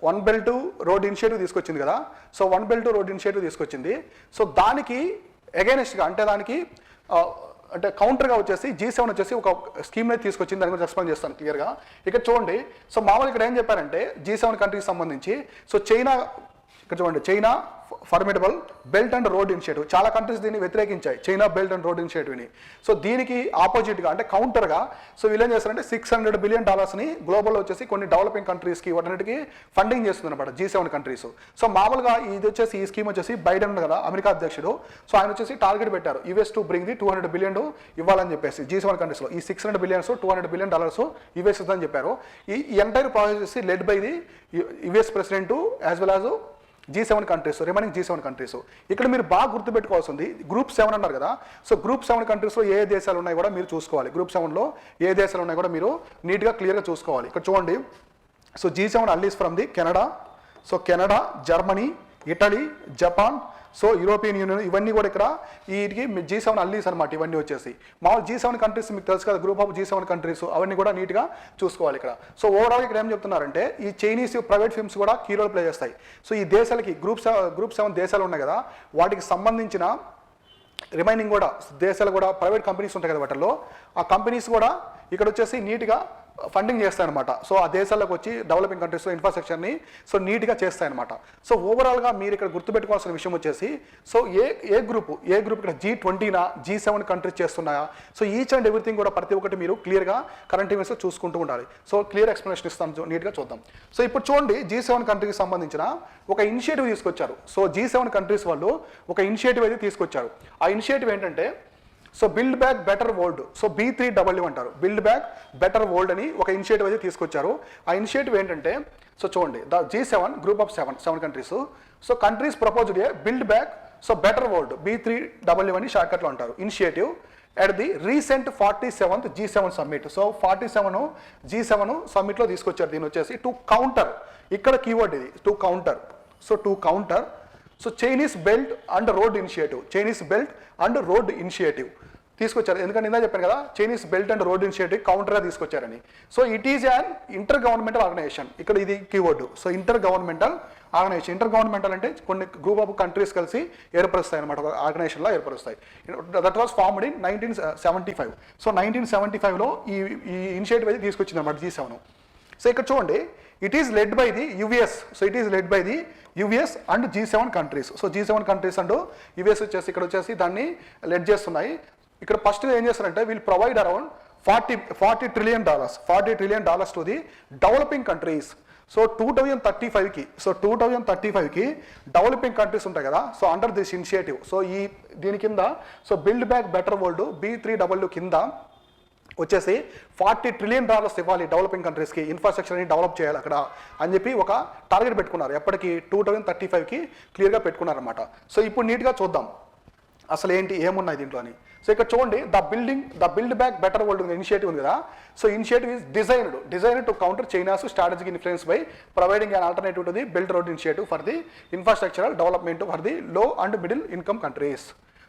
వన్ బెల్ట్ రోడ్ ఇనిషియేటివ్ తీసుకొచ్చింది కదా. So one belt road initiative తీసుకొచ్చింది. సో దానికి అగైనెస్ట్గా అంటే దానికి అంటే కౌంటర్గా వచ్చేసి G7 వచ్చేసి ఒక స్కీమ్ అయితే తీసుకొచ్చింది. దాని గురించి ఎక్స్ప్లెయిన్ చేస్తాను క్లియర్గా. ఇక్కడ చూడండి. సో మామూలుగా ఇక్కడ ఏం చెప్పారంటే G7 కంట్రీకి సంబంధించి, సో చైనా ఇక్కడ చూడండి, China formidable belt and road initiative. చాలా కంట్రీస్ దీన్ని వ్యతిరేకించాయి, చైనా బెల్ట్ అండ్ రోడ్ ఇనిషియేటివ్ని. సో దీనికి ఆపోజిట్గా అంటే కౌంటర్గా సో వీళ్ళు ఏం చేస్తారంటే $600 బిలియన్ గ్లోబల్లో వచ్చేసి కొన్ని డెవలపింగ్ కంట్రీస్కి వాటన్నిటికీ ఫండింగ్ చేస్తుంది అనమాట G7 కంట్రీస్. సో మామూలుగా ఇది వచ్చేసి ఈ స్కీమ్ వచ్చేసి బైడెన్ కదా అమెరికా అధ్యక్షుడు. సో ఆయన వచ్చేసి టార్గెట్ పెట్టారు US to bring the $200 billion ఇవ్వాలని చెప్పేసి G7 కంట్రీస్లో. ఈ $600 బిలియన్స్ $200 బిలియన్ US ఇస్తుందని చెప్పారు. ఈ entire process lead by the US president as well as G7 countries, remaining G7 countries. ఇక్కడ మీరు బాగా గుర్తుపెట్టుకోవాల్సింది గ్రూప్ 7 అన్నారు కదా. సో గ్రూప్ 7 కంట్రీస్లో ఏ దేశాలు ఉన్నాయి కూడా మీరు చూసుకోవాలి. గ్రూప్ 7లో ఏ దేశాలు ఉన్నాయి కూడా మీరు నీట్గా క్లియర్గా చూసుకోవాలి. ఇక్కడ చూడండి. So G7 Ally's from the Canada. So Canada, Germany, Italy, Japan, so European union, ఇవన్నీ కూడా ఇక్కడ వీటికి G7 అల్లీస్ అనమాట. ఇవన్నీ వచ్చేసి మామూలు G7 కంట్రీస్ మీకు తెలుసు కదా, గ్రూప్ ఆఫ్ G7 కంట్రీస్, అవన్నీ కూడా నీట్గా చూసుకోవాలి ఇక్కడ. సో ఓవరాల్ ఇక్కడ ఏం చెప్తున్నారంటే ఈ చైనీస్ ప్రైవేట్ ఫిల్మ్స్ కూడా కీ రోల్ ప్లే చేస్తాయి. సో ఈ దేశాలకి గ్రూప్ 7 దేశాలు ఉన్నాయి కదా, వాటికి సంబంధించిన రిమైనింగ్ కూడా దేశాలు కూడా ప్రైవేట్ కంపెనీస్ ఉంటాయి కదా, వాటిల్లో ఆ కంపెనీస్ కూడా ఇక్కడ వచ్చేసి నీట్గా ఫండింగ్ చేస్తాయన్నమాట. సో ఆ దేశాల్లోకి వచ్చి డెవలపింగ్ కంట్రీస్లో ఇన్ఫ్రాస్ట్రక్చర్ని సో నీట్గా చేస్తాయన్నమాట. సో ఓవరాల్గా మీరు ఇక్కడ గుర్తుపెట్టుకోవాల్సిన విషయం వచ్చేసి, సో ఏ గ్రూప్ ఇక్కడ G20నా G7 కంట్రీస్ చేస్తున్నాయా, సో ఈచ్ అండ్ ఎవ్రీథింగ్ కూడా ప్రతి ఒక్కటి మీరు క్లియర్గా కరెంట్ ఈవెంట్స్ చూసుకుంటూ ఉండాలి. సో క్లియర్ ఎక్స్ప్లెనేషన్ ఇస్తాను, నీట్గా చూద్దాం. సో ఇప్పుడు చూడండి, G7 కంట్రీకి సంబంధించిన ఒక ఇనిషియేటివ్ తీసుకొచ్చారు. సో G7 కంట్రీస్ వాళ్ళు ఒక ఇనిషియేటివ్ అయితే తీసుకొచ్చారు. ఆ ఇనిషియేటివ్ ఏంటంటే so build back better world. So B3W అంటారు, బిల్డ్ బ్యాక్ బెటర్ వరల్డ్ అని ఒక ఇనిషియేటివ్ అయితే తీసుకొచ్చారు. ఆ ఇనిషియేటివ్ ఏంటంటే, సో చూడండి, the G7 group of 7 countries. So countries proposed a build back so better world B3W అని షార్ట్కట్లో అంటారు initiative at the recent 47th G7 summit. So 47 G7 సమ్మిట్లో తీసుకొచ్చారు. దీని వచ్చేసి టు కౌంటర్, ఇక్కడ కీవర్డ్ ఇది to counter. So to counter so Chinese belt and road initiative తీసుకొచ్చారు. ఎందుకంటే ఇందా చెప్పాను కదా, Chinese belt and road initiative కౌంటర్గా తీసుకొచ్చారని. So it is an inter governmental organisation, ఇక్కడ ఇది keyword. So inter governmental organisation. Inter governmental అంటే కొన్ని గ్రూప్ ఆఫ్ కంట్రీస్ కలిసి ఏర్పరుస్తాయి అనమాట, ఒక ఆర్గనైజేషన్లో ఏర్పరుస్తాయి. That was formed in 1975. So 1975లో ఈ ఇనిషియేటివ్ అయితే తీసుకొచ్చింది అనమాట G7. సో ఇక్కడ చూడండి, it is led by the US. So it is led by the US and G7 countries. So G7 countries and US వచ్చేసి ఇక్కడ వచ్చేసి దాన్ని లెడ్ చేస్తున్నాయి. ఇక్కడ ఫస్ట్ ఏం చేస్తారంటే వీళ్ళు provide around $40 trillion to the developing countries. So 2035కి డెవలపింగ్ కంట్రీస్ ఉంటాయి కదా, so under this initiative. So దీని కింద so build back better world B3W కింద వచ్చేసి $40 ట్రిలియన్ ఇవ్వాలి డెవలపింగ్ కంట్రీస్కి, ఇన్ఫ్రాస్ట్రక్చర్ని డెవలప్ చేయాలి అక్కడ అని చెప్పి ఒక టార్గెట్ పెట్టుకున్నారు. ఎప్పటికీ 2035కి క్లియర్గా పెట్టుకున్నారన్నమాట. సో ఇప్పుడు నీట్గా చూద్దాం అసలు ఏమున్నాయి దీంట్లో అని. సో ఇక్కడ చూడండి, the build back better world initiative ఉంది కదా. So initiative is designed to counter China's strategic influence by providing an alternative to the build road initiative for the infrastructural development for the low and middle income countries.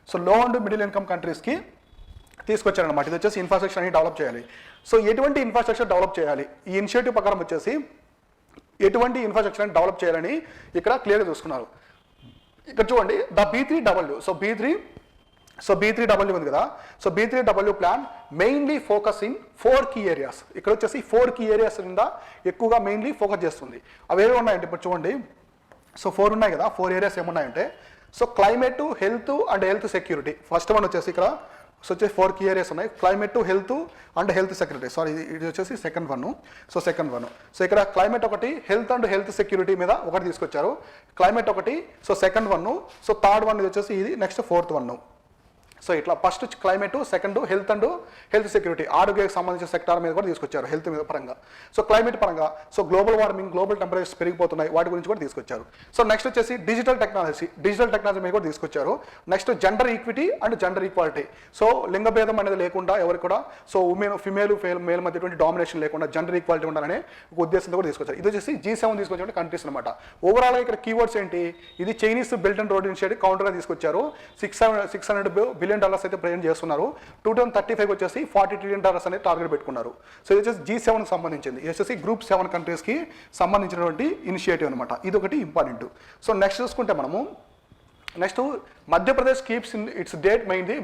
So low and middle income కంట్రీస్కి తీసుకొచ్చారనమాట. ఇది వచ్చేసి infrastructure అని develop చేయాలి. So ఎటువంటి infrastructure develop చేయాలి, ఈ initiative ప్రకారం వచ్చేసి ఎటువంటి ఇన్ఫ్రాస్ట్రక్చర్ డెవలప్ చేయాలని ఇక్కడ క్లియర్గా చూసుకున్నారు. ఇక్కడ చూడండి ద B3W. సో B3W ఉంది కదా, so B3W plan mainly focus in 4 key areas. ఇక్కడ వచ్చేసి 4 key ఏరియాస్ కింద ఎక్కువగా మెయిన్లీ ఫోకస్ చేస్తుంది. అవి ఏవి ఉన్నాయంటే ఇప్పుడు చూడండి, సో 4 ఉన్నాయి కదా, 4 ఏరియాస్ ఏమున్నాయంటే so climate, health and health security. First one వచ్చేసి ఇక్కడ సో వచ్చేసి 4 key ఏరియాస్ ఉన్నాయి, climate, health and health security. Sorry, ఇది వచ్చేసి సెకండ్ వన్. సో ఇక్కడ క్లైమేట్ ఒకటి, హెల్త్ అండ్ హెల్త్ సెక్యూరిటీ మీద ఒకటి తీసుకొచ్చారు. క్లైమేట్ ఒకటి, so second one. So third one ఇది వచ్చేసి ఇది, నెక్స్ట్ ఫోర్త్ వన్. సో ఇట్లా first climate, second health and health security, ఆరోగ్యానికి సంబంధించిన సెక్టార్ మీద కూడా తీసుకొచ్చారు హెల్త్ మీద పరంగా. సో క్లైమేట్ పరంగా so global warming, global temperatures పెరిగిపోతున్నాయి, వాటి గురించి కూడా తీసుకొచ్చారు. సో నెక్స్ట్ వచ్చేసి డిజిటల్ టెక్నాలజీ మీద కూడా తీసుకొచ్చారు. Next gender equity and gender equality. So లింగ భేదం అనేది లేకుండా ఎవరికి కూడా సో ఫిమేల్ మేల్ మధ్య డామినేషన్ లేకుండా జెండర్ ఈక్వాలిటీ ఉండాలనే ఒక ఉద్దేశంతో కూడా తీసుకొచ్చారు. ఇది వచ్చేసి G7 తీసుకొచ్చిన కంట్రీస్ అనమాట. ఓవరాల్గా ఇక్కడ కీవర్డ్స్ ఏంటి, ఇది Chinese belt and road initiative కౌంటర్గా తీసుకొచ్చారు. $600 బిలియన్ అయితే ప్రజెంట్ చేస్తున్నారు. 2035 వచ్చేసి $40 ట్రిలియన్ అనేది టార్గెట్ పెట్టుకున్నారు. సో ఇది వచ్చేసి G7 కి సంబంధించింది. ఇది వచ్చేసి గ్రూప్ 7 కంట్రీస్కి సంబంధించినటువంటి ఇనిషియేటివ్ అనమాట. ఇది ఒకటి ఇంపార్టెంట్. సో నెక్స్ట్ చూసుకుంటే మనము next Madhya Pradesh keeps in it's date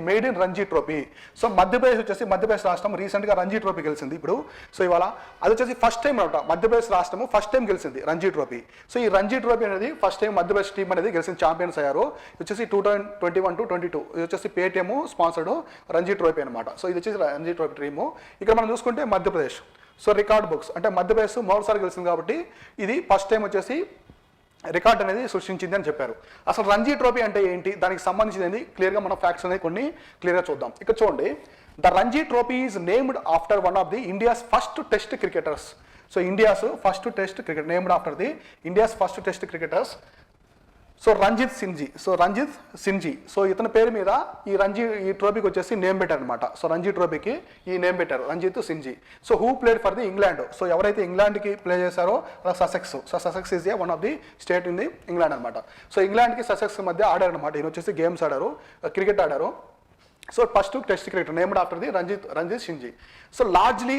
made in Ranji trophy. So Madhya Pradesh రాష్ట్రం రీసెంట్గా రంజీ ట్రోఫీ గెలిచింది ఇప్పుడు. సో ఇవాళ అది వచ్చేసి ఫస్ట్ టైం అనమాట, మధ్యప్రదేశ్ రాష్ట్రము ఫస్ట్ టైం గెలిచింది రంజీ ట్రోఫీ. సో ఈ రంజీ ట్రోఫీ అనేది ఫస్ట్ టైం మధ్యప్రదేశ్ టీం అనేది గెలిచిన ఛాంపియన్స్ అయ్యారు. ఇది వచ్చేసి 2021-22 ఇది వచ్చేసి పేటిఎం స్పాన్సర్డ్ రంజీ ట్రోఫీ అనమాట. సో ఇది వచ్చేసి రంజీ ట్రోఫీ టీము. ఇక్కడ మనం చూసుకుంటే మధ్యప్రదేశ్ సో రికార్డ్ బుక్స్ అంటే మధ్యప్రదేశ్ మూడుసార్లు గెలిచింది కాబట్టి ఇది ఫస్ట్ టైం వచ్చేసి రికార్డ్ అనేది సృష్టించింది అని చెప్పారు. అసలు రంజీ ట్రోఫీ అంటే ఏంటి, దానికి సంబంధించింది క్లియర్గా మనం ఫ్యాక్ట్స్ అనేది కొన్ని క్లియర్గా చూద్దాం. ఇక్కడ చూడండి, the Ranji trophy is named after one of the India's first test cricketers. So India's first test cricket named after the India's first test cricketers. So Ranjit Sinhji. So ఇతని పేరు మీద ఈ ట్రోఫీకి వచ్చేసి నేమ్ పెట్టారు అనమాట. సో రంజీ ట్రోఫీకి ఈ నేమ్ పెట్టారు, Ranjit Sinhji. So who played for the England. So ఎవరైతే ఇంగ్లాండ్కి ప్లే చేశారో Sussex. So Sussex is one of the state in the England అనమాట. సో ఇంగ్లాండ్కి ససెక్స్ మధ్య ఆడారు అనమాట. ఈయన వచ్చేసి గేమ్స్ ఆడారు, క్రికెట్ ఆడారు. So first test cricketer named after the Ranjit Sinhji. So largely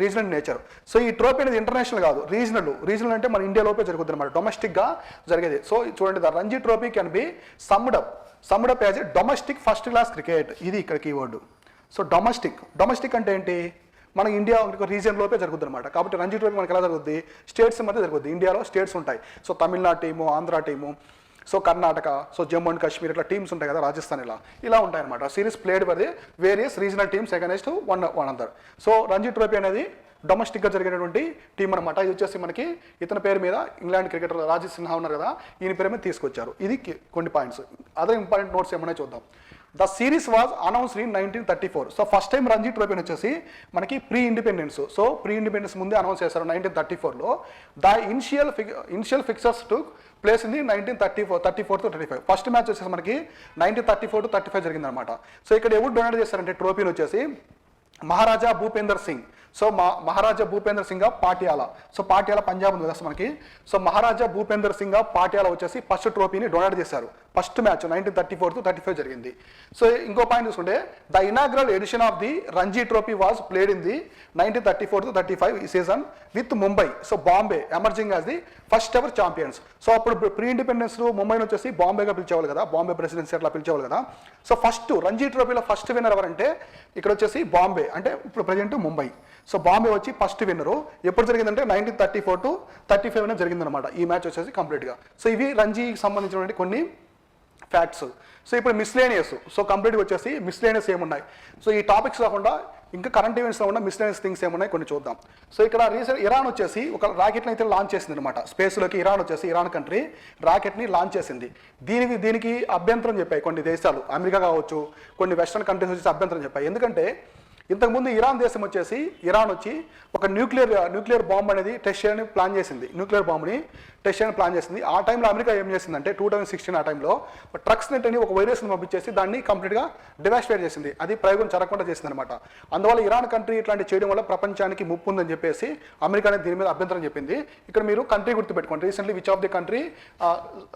regional nature. So ఈ ట్రోఫీ అనేది ఇంటర్నేషనల్ కాదు, రీజనల్ అంటే మన ఇండియాలోపే జరుగుతుంది అనమాట, డొమెస్టిక్గా జరిగేది. సో చూడండి, the Ranji trophy can be summed up as A domestic first class cricket. ఇది ఇక్కడ కీవర్డ్. సో డొమెస్టిక్ అంటే ఏంటి, మన ఇండియా రీజియన్ లోపే జరుగుతుంది అనమాట. కాబట్టి రంజీ ట్రోఫీ మనకి ఎలా జరుగుతుంది, స్టేట్స్ మధ్య జరుగుతుంది. ఇండియాలో స్టేట్స్ ఉంటాయి. So Tamil Nadu team, Andhra team, so Karnataka, so Jammu and Kashmir ఇట్లా టీమ్స్ ఉంటాయి కదా, రాజస్థాన్ ఇలా ఉంటాయన్నమాట. Series played by the various regional teams against one another. So Ranji trophy అనేది డొమెస్టిక్గా జరిగినటువంటి టీం అనమాట. ఇది వచ్చేసి మనకి ఇతని పేరు మీద ఇంగ్లాండ్ క్రికెటర్ రాజీవ్ సిన్హా ఉన్నారు కదా, ఈయన పేరు మీద తీసుకొచ్చారు. ఇది కొన్ని పాయింట్స్. అదర్ ఇంపార్టెంట్ నోట్స్ ఏమైనా చూద్దాం. The series was announced in 1934. So first time Ranji ట్రోఫీని వచ్చేసి మనకి ప్రీ ఇండిపెండెన్స్ ముందే అనౌన్స్ చేశారు 1934లో. The initial fixtures to place in the 1934-35. First match వచ్చేసి మనకి 1934-35 జరిగింది అనమాట. సో ఇక్కడ ఎవరు డొనేట్ చేశారంటే ట్రోఫీని వచ్చేసి మహారాజా భూపేందర్ సింగ్. సో మహారాజా భూపేందర్ సింగ్ పాటియాలా. సో పాటియాలా పంజాబ్ ఉంది కదా మనకి. సో మహారాజా భూపేందర్ సింగ్ పాటియాలా వచ్చేసి ఫస్ట్ ట్రోఫీని డొనేట్ చేశారు. ఫస్ట్ మ్యాచ్ 1934-35 జరిగింది. సో ఇంకో పాయింట్ చూసుకుంటే the inaugural edition of the Ranji trophy was played in the 1934-35 season with Mumbai. So Bombay emerging as the first ever champions. So అప్పుడు ప్రీ ఇండిపెండెన్స్ ముంబైని వచ్చేసి బాంబేగా పిలిచేవాళ్ళు కదా, బాంబే ప్రెసిడెన్సీ అట్లా పిలిచేవాళ్ళు కదా. సో ఫస్ట్ రంజీ ట్రోఫీలో ఫస్ట్ విన్నర్ ఎవరంటే ఇక్కడ వచ్చేసి బాంబే, అంటే ఇప్పుడు ప్రజెంట్ ముంబై. సో బాంబే వచ్చి ఫస్ట్ విన్నరు. ఎప్పుడు జరిగిందంటే 1934-35 జరిగిందనమాట ఈ మ్యాచ్ వచ్చేసి కంప్లీట్గా. సో ఇవి రంజీకి సంబంధించినటువంటి కొన్ని ఫ్యాక్ట్స్. సో ఇప్పుడు మిస్లేనియస్. సో కంప్లీట్గా వచ్చేసి మిస్లేనియస్ ఏమున్నాయి. సో ఈ టాపిక్స్ కాకుండా ఇంకా కరెంట్ ఈవెంట్స్ కాకుండా మిస్లేనియస్ థింగ్స్ ఏమున్నాయి కొన్ని చూద్దాం. సో ఇక్కడ రీసెంట్ ఇరాన్ వచ్చేసి ఒక రాకెట్ని అయితే లాంచ్ చేసింది అనమాట స్పేస్లోకి. ఇరాన్ కంట్రీ రాకెట్ని లాంచ్ చేసింది. దీనికి అభ్యంతరం చెప్పాయి కొన్ని దేశాలు, అమెరికా కావచ్చు, కొన్ని వెస్టర్న్ కంట్రీస్ వచ్చేసి అభ్యంతరం చెప్పాయి. ఎందుకంటే ఇంతకుముందు ఇరాన్ వచ్చి ఒక న్యూక్లియర్ బాంబ్ అనేది టెస్ట్ చేయని ప్లాన్ చేసింది. ఆ టైంలో అమెరికా ఏం చేసిందంటే 2016 ఆ టైంలో ట్రక్స్ నెట్ అని ఒక వైరస్ని పంపించేసి దాన్ని కంప్లీట్గా డివాస్టేట్ చేసింది. అది ప్రయోగం జరగకుండా చేసింది అనమాట. అందువల్ల ఇరాన్ కంట్రీ ఇట్లాంటి చేయడం వల్ల ప్రపంచానికి ముప్పు ఉందని చెప్పేసి అమెరికా అనేది దీని మీద అభ్యంతరం చెప్పింది. ఇక్కడ మీరు కంట్రీ గుర్తుపెట్టుకోండి. Recently which of the country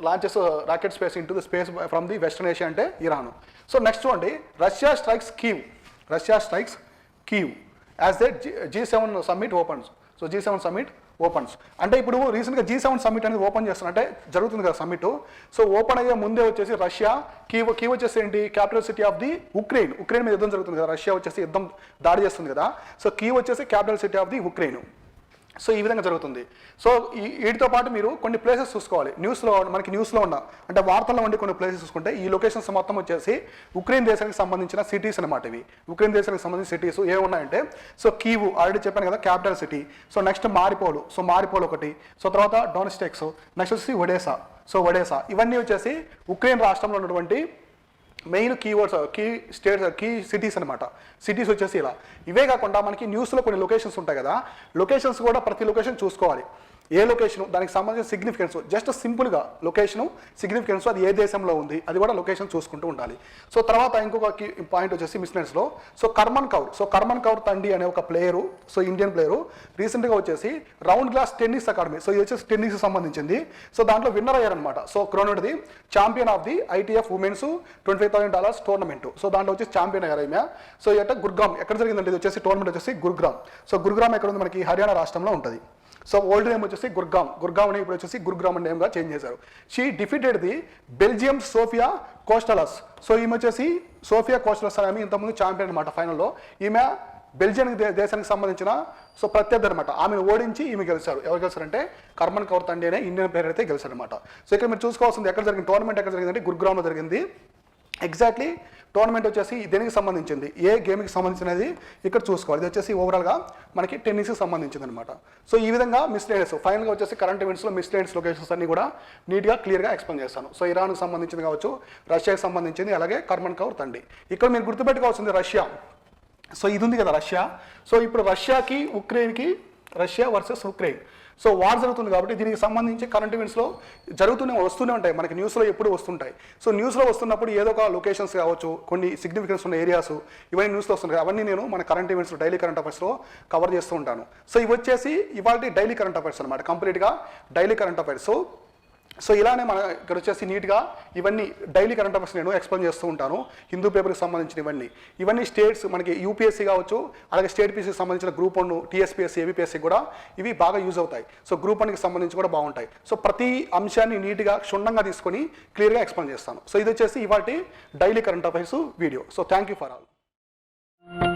launches rocket space into the space from the western Asia అంటే ఇరాన్. సో నెక్స్ట్ చూడండి, Russia strikes Kyiv as the G7 summit opens. So G7 summit opens అంటే ఇప్పుడు రీసెంట్గా G7 summit అనేది open చేస్తున్నారు, అంటే జరుగుతుంది కదా సమ్మిట్. సో ఓపెన్ అయ్యే ముందే వచ్చేసి రష్యా కీ వచ్చేసి ఏంటి, capital city of the Ukraine మీద యుద్ధం జరుగుతుంది కదా, రష్యా వచ్చేసి దాడి చేస్తుంది కదా. సో కీ వచ్చేసి capital city of the Ukraine. So ఈ విధంగా జరుగుతుంది. సో వీటితో పాటు మీరు కొన్ని ప్లేసెస్ చూసుకోవాలి. మనకి న్యూస్లో ఉన్న అంటే వార్తల్లో ఉండి కొన్ని ప్లేసెస్ చూసుకుంటే ఈ లొకేషన్స్ మొత్తం వచ్చేసి ఉక్రెయిన్ దేశానికి సంబంధించిన సిటీస్ అనమాట. ఇవి ఉక్రెయిన్ దేశానికి సంబంధించిన సిటీస్ ఏమున్నాయంటే, సో కీవ్ ఆల్రెడీ చెప్పాను కదా క్యాపిటల్ సిటీ. సో నెక్స్ట్ మారిపోల్ ఒకటి. సో తర్వాత డోనెస్టెక్స్, నెక్స్ట్ వచ్చేసి ఒడేసా. ఇవన్నీ వచ్చేసి ఉక్రెయిన్ రాష్ట్రంలో ఉన్నటువంటి మెయిన్ కీవర్డ్స్, కీ సిటీస్ అనమాట. సిటీస్ వచ్చేసి ఇలా. ఇవే కాకుండా మనకి న్యూస్లో కొన్ని లొకేషన్స్ ఉంటాయి కదా, లొకేషన్స్ కూడా ప్రతి లొకేషన్ చూసుకోవాలి. ఏ లొకేషను, దానికి సంబంధించిన సిగ్నిఫికెన్స్, జస్ట్ సింపుల్గా లొకేషను సిగ్నిఫికెన్స్, అది ఏ దేశంలో ఉంది అది కూడా లొకేషన్ చూసుకుంటూ ఉండాలి. సో తర్వాత ఇంకొక పాయింట్ వచ్చేసి మిస్నెట్స్లో, సో కర్మన్ కౌర్ తండి అనే ఒక ప్లేయరు, సో ఇండియన్ ప్లేయరు రీసెంట్గా వచ్చేసి round glass tennis academy, so ఇది వచ్చేసి టెన్నిస్ సంబంధించింది. సో దాంట్లో విన్నర్ అయ్యారనమాట. సో క్రోనోడ్ది champion of the ITF women's $25,000 tournament. So దాంట్లో వచ్చేసి ఛాంపియన్ అయ్యారు ఈమె. సో ఇట గుర్గామ్ ఎక్కడ జరిగిందంటే, ఇది వచ్చేసి టోర్నమెంట్ వచ్చేసి గుర్గామ్. సో గుర్గామ్ ఎక్కడ ఉంది, మనకి హర్యానా రాష్ట్రంలో ఉంటుంది. సో ఓల్డ్ నేమ్ వచ్చేసి గుర్గామ్ అని ఇప్పుడు వచ్చేసి గుర్గామ్ అనే నేమ్గా చేంజ్ చేశారు. She defeated the Belgium Sofia Costoulas. So ఈమె వచ్చేసి సోఫియా కోస్టలస్ అని ఇంతకుముందు ఛాంపియన్ అనమాట ఫైనల్లో. ఈమె బెల్జియం దేశానికి సంబంధించిన సో ప్రత్యర్థి అనమాట. ఆమెను ఓడించి ఈమె గెలిచారు. ఎవరు గెలిచారంటే కర్మన్ కౌర్ తండి అనే ఇండియన్ ప్లేయర్ అయితే గెలిచారనమాట. సో ఇక్కడ మీరు చూసుకోవాల్సింది ఎక్కడ జరిగింది, టోర్నమెంట్ ఎక్కడ జరిగిందంటే గుర్గామ్లో జరిగింది. ఎగ్జాక్ట్లీ టోర్నమెంట్ వచ్చేసి దేనికి సంబంధించింది, ఏ గేమ్కి సంబంధించినది ఇక్కడ చూసుకోవాలి. ఇది వచ్చేసి ఓవరాల్గా మనకి టెన్నిస్కి సంబంధించింది అనమాట. సో ఈ విధంగా మిస్లేడెస్ ఫైనల్గా వచ్చేసి కరెంట్ ఈవెంట్స్లో మిస్లేడెస్ లొకేషన్స్ అన్ని కూడా నీట్గా క్లియర్గా ఎక్స్ప్లెయిన్ చేస్తాను. సో ఇరాన్కి సంబంధించింది కావచ్చు, రష్యాకి సంబంధించింది, అలాగే కర్మన్ కౌర్ తండి. ఇక్కడ మీరు గుర్తుపెట్టుకోవాల్సింది రష్యా. సో ఇది ఉంది కదా రష్యా. సో ఇప్పుడు Russia versus Ukraine. So war జరుగుతుంది కాబట్టి దీనికి సంబంధించి కరెంట్ ఈవెంట్స్లో వస్తూనే ఉంటాయి, మనకి న్యూస్లో ఎప్పుడు వస్తుంటాయి. సో న్యూస్లో వస్తున్నప్పుడు ఏదో ఒక లొకేషన్స్ కావచ్చు, కొన్ని సిగ్నిఫికెన్స్ ఉన్న ఏరియాస్, ఇవన్నీ న్యూస్లో వస్తుంటాయి. అవన్నీ నేను మన కరెంట్ ఈవెంట్స్లో డైలీ కరెంట్ అఫైర్స్లో కవర్ చేస్తూ ఉంటాను. సో ఇవి వచ్చేసి ఇవాళ డైలీ కరెంట్ అఫైర్స్ అనమాట, కంప్లీట్గా డైలీ కరెంట్ అఫైర్స్. సో ఇలానే మన ఇక్కడ వచ్చేసి నీట్గా ఇవన్నీ డైలీ కరెంట్ అఫైర్స్ నేను ఎక్స్ప్లెయిన్ చేస్తూ ఉంటాను. హిందూ పేపర్కి సంబంధించిన ఇవన్నీ స్టేట్స్ మనకి యూపీఎస్సీ కావచ్చు, అలాగే స్టేట్ పీసీకి సంబంధించిన గ్రూప్ 1, టీఎస్పీఎస్సీ, ఏబీపీఎస్సీ కూడా ఇవి బాగా యూజ్ అవుతాయి. సో గ్రూప్ 1కి సంబంధించి కూడా బాగుంటాయి. సో ప్రతి అంశాన్ని నీట్గా క్షుణ్ణంగా తీసుకొని క్లియర్గా ఎక్స్ప్లెయిన్ చేస్తాను. సో ఇది వచ్చేసి ఇవాళ daily current affairs video. So thank you for all.